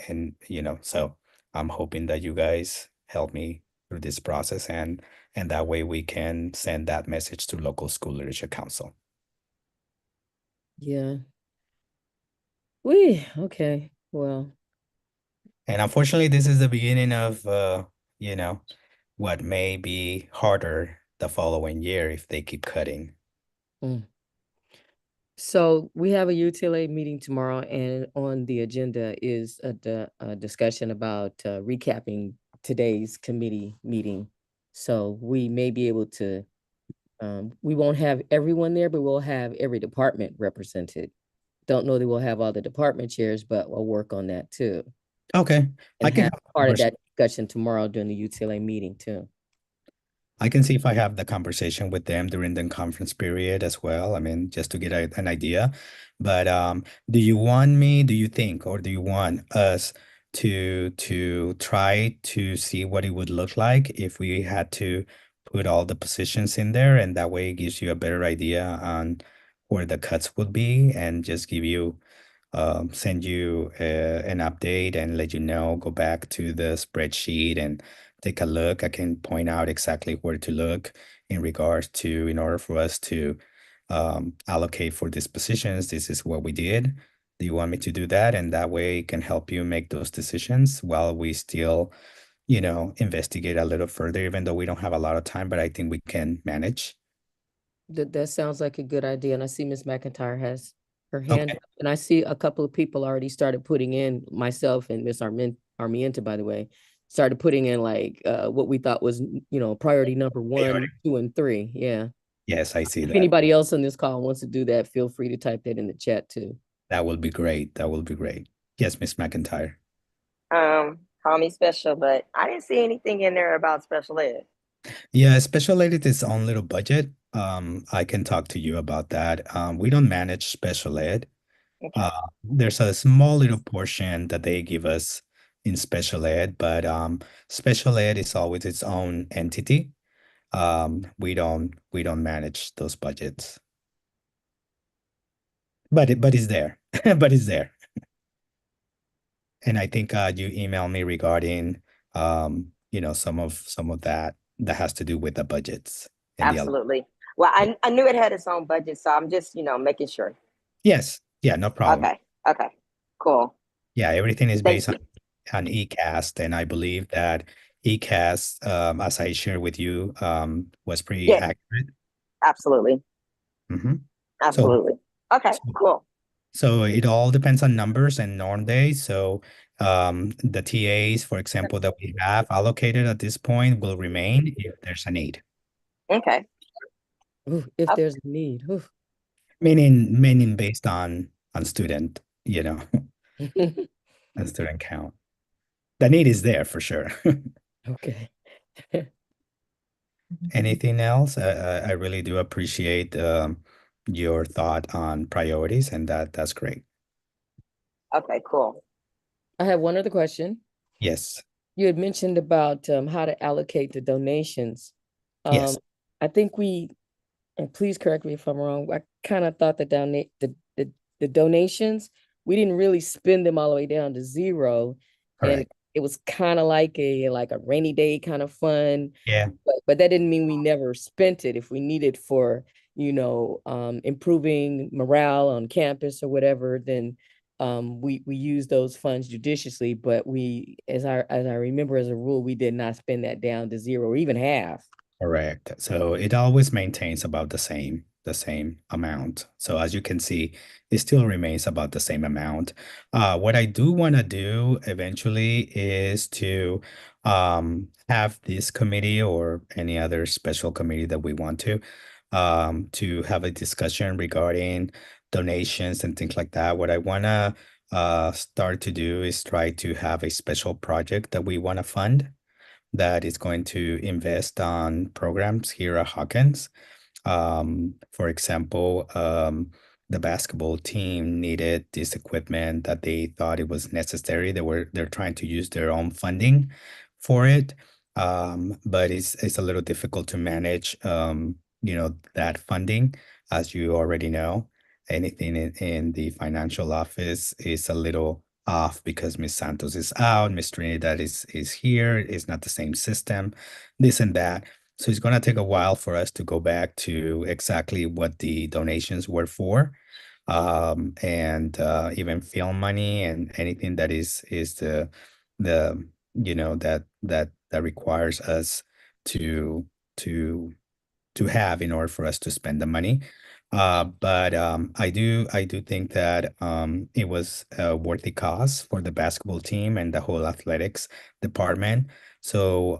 and so I'm hoping that you guys help me through this process, and that way we can send that message to local school leadership council. Yeah. Okay. Well, And unfortunately, this is the beginning of you know, what may be harder the following year if they keep cutting. mm. So we have a UTLA meeting tomorrow, and on the agenda is a discussion about recapping today's committee meeting. So we may be able to, we won't have everyone there, but we'll have every department represented. Don't know that we'll have all the department chairs, but we'll work on that too. Okay, I And can have have a part of conversation. that discussion tomorrow during the UTLA meeting too. I can see if I have the conversation with them during the conference period as well. I mean, just to get an idea. But do you think, or do you want us to try to see what it would look like if we had to put all the positions in there, and that way it gives you a better idea on where the cuts would be, and just give you send you an update and let you know, go back to the spreadsheet and take a look. I can point out exactly where to look in regards to, in order for us to allocate for these positions, this is what we did. Do you want me to do that? And that way it can help you make those decisions while we still, investigate a little further, even though we don't have a lot of time, but I think we can manage. That sounds like a good idea. And I see Miss McIntyre has her hand Okay. up, and I see a couple of people already started putting in, myself and Miss Armienta, by the way, started putting in like what we thought was, priority number Priority. 1, 2, and 3. Yeah. Yes, I see If that. anybody else on this call wants to do that, feel free to type that in the chat too. That will be great. That will be great. Yes, Miss McIntyre. Call me special, but I didn't see anything in there about special ed. Yeah, special ed is its own little budget. I can talk to you about that. We don't manage special ed. Okay. There's a small little portion that they give us in special ed, but special ed is always its own entity. We don't manage those budgets. But it's there. But it's there. And I think you emailed me regarding some of that has to do with the budgets and the other. Absolutely. Well, I knew it had its own budget, so I'm just, making sure. Yes. Yeah, no problem. Okay. Okay. Cool. Yeah, everything is Thank based you. on ECAST, and I believe that ECAST, as I shared with you, was pretty Yeah. accurate. Absolutely. Mhm. Absolutely. Okay. so Cool. so it all depends on numbers and norm days. So the TAs, for example, that we have allocated at this point will remain if there's a need. Okay. Ooh, if Oh. there's a need. Ooh. Meaning based on student, and student count. The need is there for sure. Okay. Anything else? I really do appreciate your thought on priorities, and that's great. Okay. Cool. I have one other question. Yes. You had mentioned about how to allocate the donations. Yes. I think and please correct me if I'm wrong, I kind of thought the donations, we didn't really spend them all the way down to zero. And Correct. it was kind of like a rainy day kind of fund. Yeah. But that didn't mean we never spent it if we needed for, improving morale on campus or whatever, then we use those funds judiciously, but as I remember as a rule, we did not spend that down to zero or even half. Correct. So it always maintains about the same amount. So as you can see, it still remains about the same amount. What I do want to do eventually is to have this committee or any other special committee that we want to to have a discussion regarding donations and things like that. What I wanna start to do is try to have a special project that we want to fund that is going to invest on programs here at Hawkins. For example, the basketball team needed this equipment that they thought it was necessary. They're trying to use their own funding for it. But it's a little difficult to manage that funding, as you already know. Anything in the financial office is a little off because Miss Santos is out, Miss Trinidad is here, it's not the same system, this and that. So it's going to take a while for us to go back to exactly what the donations were for. And even film money and anything that is the that requires us to to to have in order for us to spend the money. But I do think that it was a worthy cause for the basketball team and the whole athletics department. So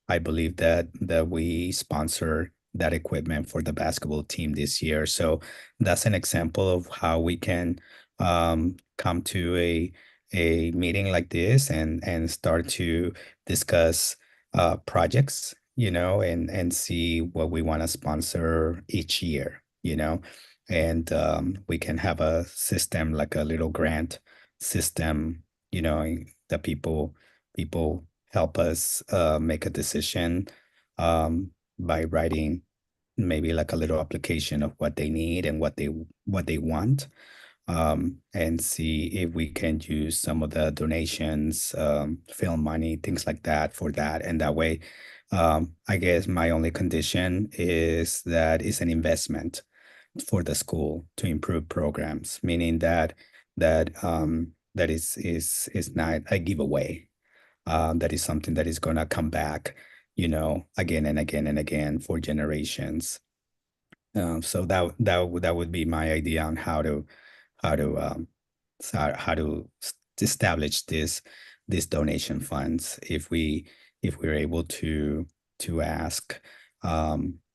I believe that we sponsor that equipment for the basketball team this year. So that's an example of how we can come to a meeting like this and start to discuss projects, and see what we want to sponsor each year, and we can have a system like a little grant system, that people help us make a decision by writing maybe like a little application of what they need and what they want, and see if we can use some of the donations, film money, things like that for that. And that way, I guess my only condition is that it's an investment for the school to improve programs, meaning that is not a giveaway. That is something that is gonna come back, again and again and again for generations. So that would be my idea on how to establish this donation funds if we're able to ask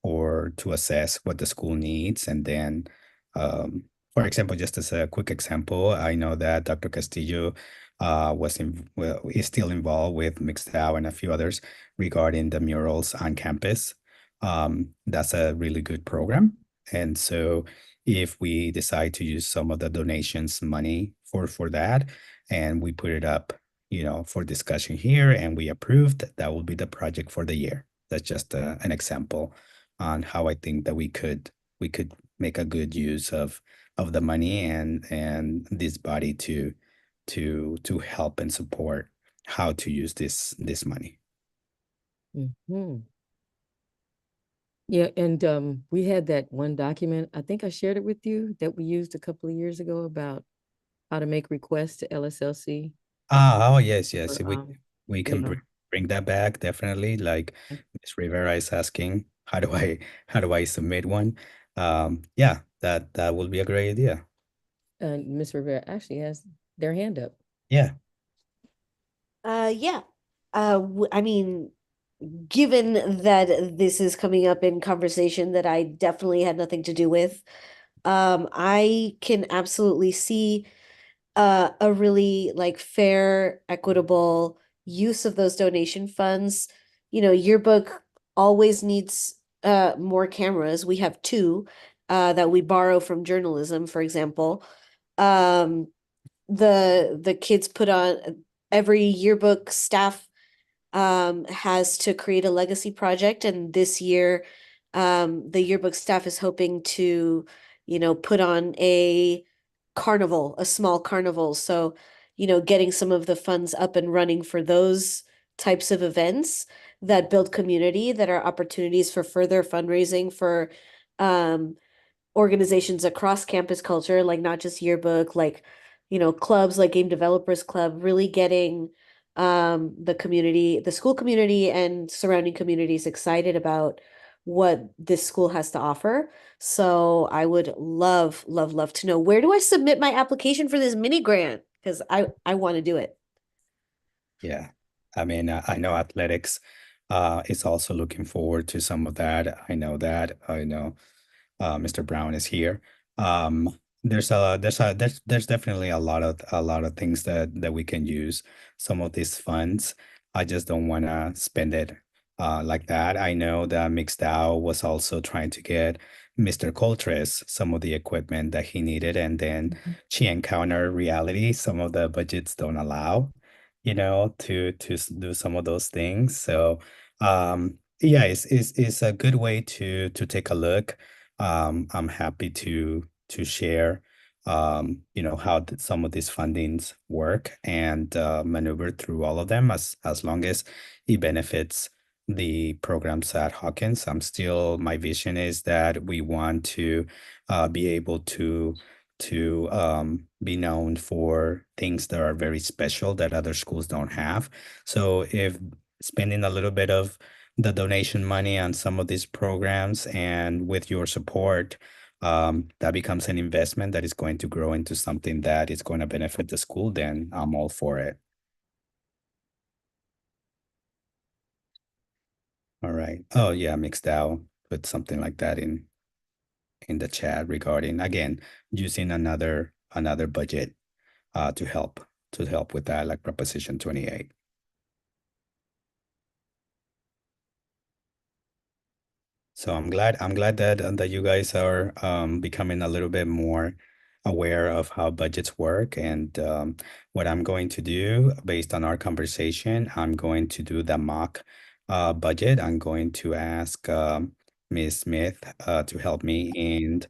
or to assess what the school needs. And then for example, just as a quick example, I know that Dr. Castillo is still involved with Mixtao and a few others regarding the murals on campus. That's a really good program. And so if we decide to use some of the donations money for that, and we put it up, for discussion here, and we approved, that will be the project for the year. That's just an example on how I think that we could make a good use of the money and this body to help and support how to use this money. Mhm. Yeah, and we had that one document, I think I shared it with you, that we used a couple of years ago about how to make requests to LSLC. Oh, yes, yes. Or, We can yeah. bring that back, definitely. Like Ms. Rivera is asking, how do I submit one? Yeah, that will be a great idea. And Ms. Rivera actually has their hand up. Yeah. Yeah. I mean, given that this is coming up in conversation that I definitely had nothing to do with, I can absolutely see a really like fair, equitable use of those donation funds. Yearbook always needs more cameras. We have two that we borrow from journalism, for example. Um, the kids put on every yearbook staff has to create a legacy project, and this year the yearbook staff is hoping to put on a carnival, a small carnival. So getting some of the funds up and running for those types of events that build community, that are opportunities for further fundraising for um organizations across campus culture, like not just yearbook, like clubs like Game Developers Club, really getting the community, the school community and surrounding communities excited about what this school has to offer. So I would love, love, love to know, where do I submit my application for this mini grant? Because I want to do it. Yeah. I mean, I know athletics is also looking forward to some of that. I know that. I know Mr. Brown is here. There's definitely a lot of things that we can use some of these funds. I just don't want to spend it like that. I know that Mixdow was also trying to get Mr. Coltress some of the equipment that he needed, and then she encountered reality. Some of the budgets don't allow, to do some of those things. So yeah, it's a good way to take a look. I'm happy to share, how some of these fundings work and maneuver through all of them as long as it benefits the programs at Hawkins. My vision is that we want to be able to be known for things that are very special that other schools don't have. So if spending a little bit of the donation money on some of these programs and with your support, that becomes an investment that is going to grow into something that is going to benefit the school, then I'm all for it. All right. Oh yeah, Mixdow put something like that in the chat regarding, again, using another budget to help with that, like Proposition 28. So I'm glad that you guys are becoming a little bit more aware of how budgets work. And what I'm going to do based on our conversation, I'm going to do the mock budget. I'm going to ask Ms. Smith to help me in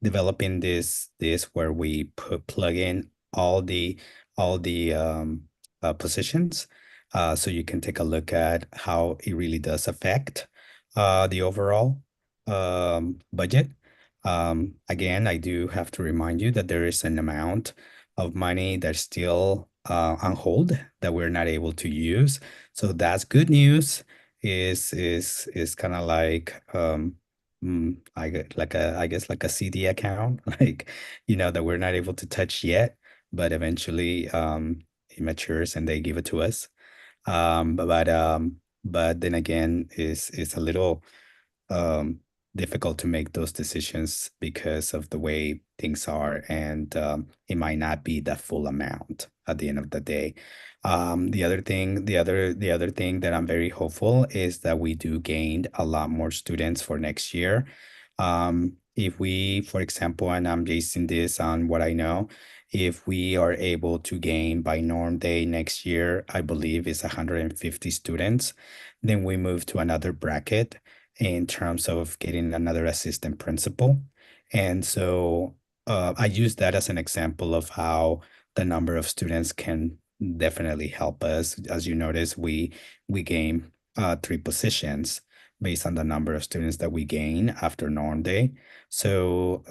developing this where we plug in all the positions, so you can take a look at how it really does affect the overall budget. Again, I do have to remind you that there is an amount of money that's still on hold that we're not able to use. So that's good news. Is kind of like I guess like a CD account, like that we're not able to touch yet, but eventually it matures and they give it to us. But then again, is a little um, difficult to make those decisions because of the way things are, and it might not be the full amount at the end of the day. The other thing that I'm very hopeful is that we do gain a lot more students for next year. If we, for example, and I'm basing this on what I know, if we are able to gain by norm day next year, I believe it's 150 students, then we move to another bracket in terms of getting another assistant principal. And so I use that as an example of how the number of students can definitely help us. As you notice, we gain 3 positions based on the number of students that we gain after norm day. So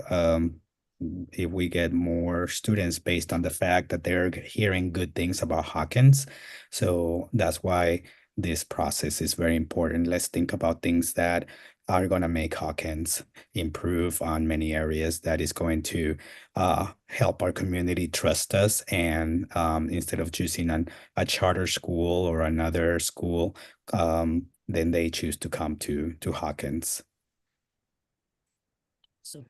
if we get more students based on the fact that they're hearing good things about Hawkins, so that's why this process is very important. Let's think about things that are going to make Hawkins improve on many areas that is going to help our community trust us. And instead of choosing a charter school or another school, then they choose to come to Hawkins. So,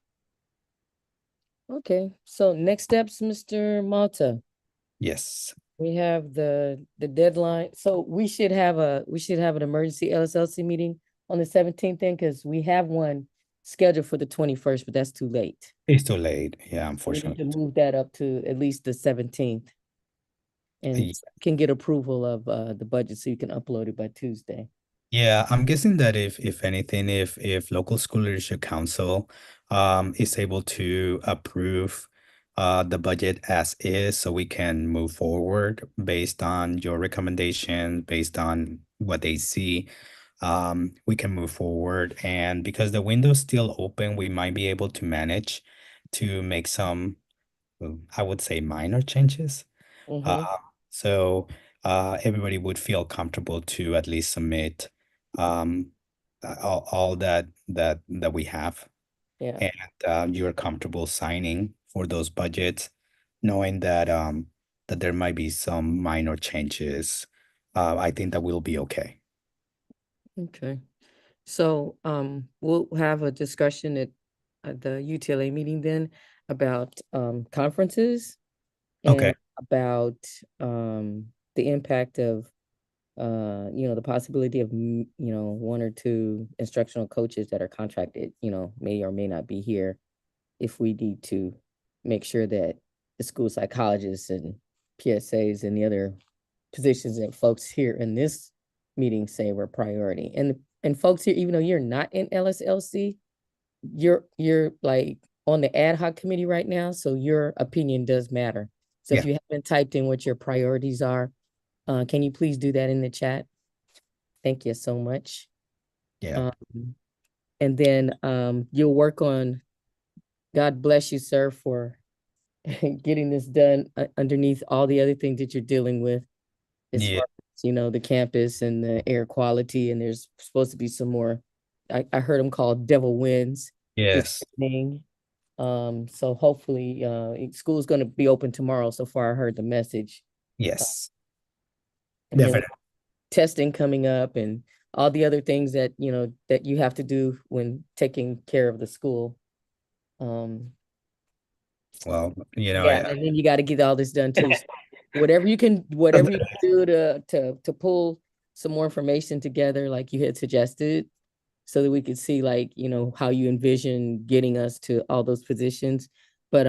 okay, so next steps, Mr. Malta. Yes. We have the deadline. So we should have an emergency LSLC meeting on the 17th then, because we have one scheduled for the 21st, but that's too late. It's too late. Yeah, We need to unfortunately. move that up to at least the 17th. And Ye- can get approval of the budget so you can upload it by Tuesday. Yeah, I'm guessing that if anything, if local school leadership council is able to approve the budget as is, so we can move forward based on your recommendation, based on what they see, we can move forward. And because the window's still open, we might be able to manage to make some, I would say, minor changes. Mhm. Uh, so everybody would feel comfortable to at least submit um, all that we have, Yeah. and you're comfortable signing for those budgets, knowing that there might be some minor changes. I think that will be okay. Okay. So, we'll have a discussion at the UTLA meeting then about, conferences Okay. and about, the impact of, the possibility of, one or two instructional coaches that are contracted, may or may not be here if we need to make sure that the school psychologists and PSAs and the other positions that folks here in this meeting say were priority. And folks here, even though you're not in LSLC, you're like on the ad hoc committee right now, so your opinion does matter. So if Yeah. you haven't typed in what your priorities are, can you please do that in the chat? Thank you so much. Yeah. And then you'll work on, God bless you, sir, for getting this done underneath all the other things that you're dealing with as Yeah. far as, the campus and the air quality. And there's supposed to be some more, I heard them called devil winds this Yes. evening. So hopefully, school's going to be open tomorrow. So far, I heard the message. Yes. And then with Definitely. testing coming up and all the other things that, that you have to do when taking care of the school. Um, Well, yeah, and then you got to get all this done too. So whatever you can do to pull some more information together, like you had suggested, so that we could see, like, how you envision getting us to all those positions. But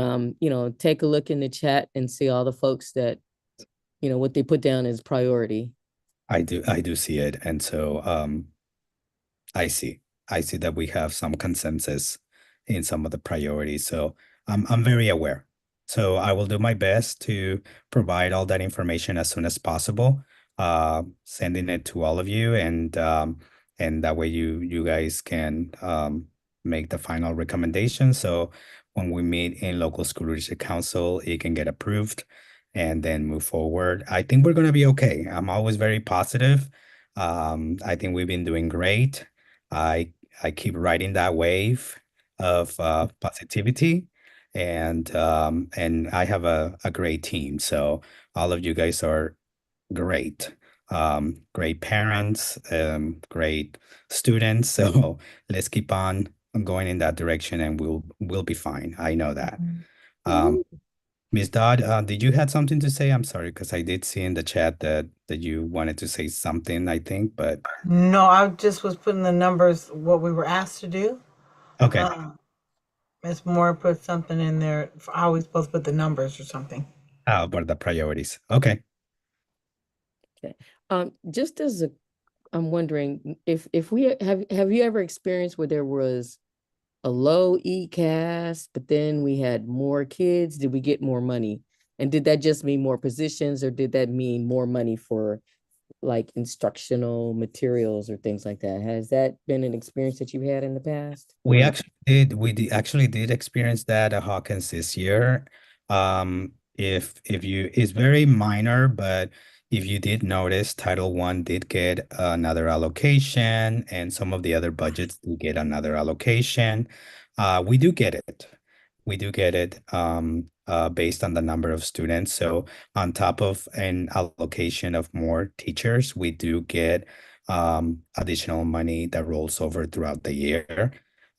take a look in the chat and see all the folks that, what they put down as priority. I do see it. And so I see. I see that we have some consensus in some of the priorities. So I'm very aware. So I will do my best to provide all that information as soon as possible, sending it to all of you, and that way you guys can make the final recommendation. So when we meet in local school leadership council, it can get approved and then move forward. I think we're gonna be okay. I'm always very positive. I think we've been doing great. I I keep riding that wave of positivity, and I have a great team. So all of you guys are great, great parents, great students. So let's keep on going in that direction, and we'll be fine. I know that. Um, Woo. Ms. Dodd, did you have something to say? I'm sorry, because I did see in the chat that you wanted to say something, I think, but No, I just was putting the numbers, what we were asked to do. okay. Ms. Moore put something in there. I was supposed to put the numbers or something. How about the priorities? Okay. Okay. Just as a, I'm wondering if we have you ever experienced where there was a low ECAS, but then we had more kids? Did we get more money? And did that just mean more positions, or did that mean more money for like instructional materials or things like that? Has that been an experience that you had in the past or not? Actually did experience that at Hawkins this year. If you, it's very minor, but if you did notice, Title One did get another allocation, and some of the other budgets did get another allocation. We do get it. We do get it based on the number of students. So on top of an allocation of more teachers, we do get additional money that rolls over throughout the year.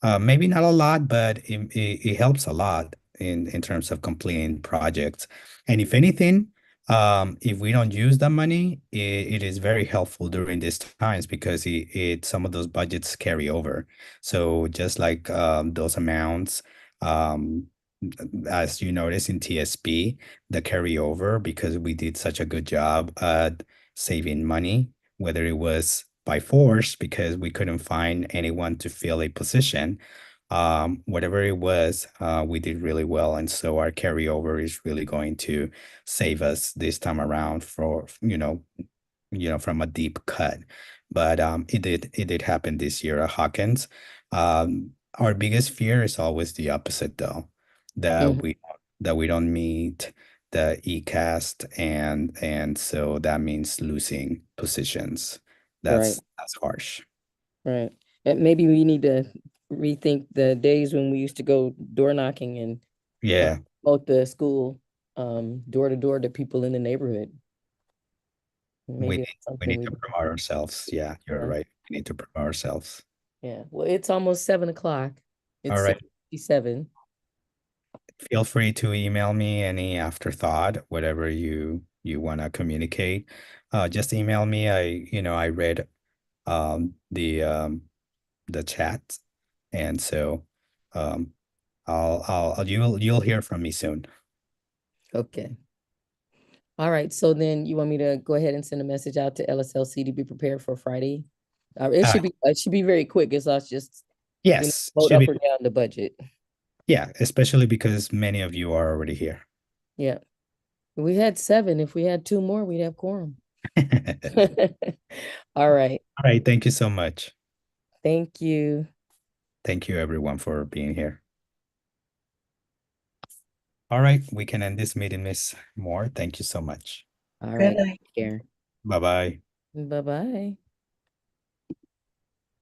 Maybe not a lot, but it helps a lot in terms of completing projects. And if anything, if we don't use that money, it is very helpful during these times because some of those budgets carry over. So just like those amounts, um, as you notice in TSP, the carryover, because we did such a good job at saving money, whether it was by force because we couldn't find anyone to fill a position, whatever it was, we did really well. And so our carryover is really going to save us this time around for, from a deep cut. But it did happen this year at Hawkins. Our biggest fear is always the opposite though, that Mhm. we don't meet the ECAST, and so that means losing positions. Right, That's harsh. right. And maybe we need to rethink the days when we used to go door knocking and Yeah, promote the school door to door to people in the neighborhood. we Maybe need that's we something need we to promote ourselves. Yeah, you're yeah. right. We need to prepare ourselves. Yeah, well, it's almost 7 o'clock. All It's right. 6:57. Feel free to email me any afterthought, whatever you want to communicate. Just email me. I read the chat, and so you'll hear from me soon. Okay. All right, so then you want me to go ahead and send a message out to LSLC to be prepared for Friday? It should be very quick. It's us just, Yes, vote should up be, or down the budget. yeah, especially because many of you are already here. Yeah. We had 7. If we had 2 more, we'd have quorum. All right. All right, thank you so much. Thank you. Thank you everyone for being here. All right, we can end this meeting, Miss Moore. Thank you so much. All Good right. night. Take care. Bye-bye. Bye-bye.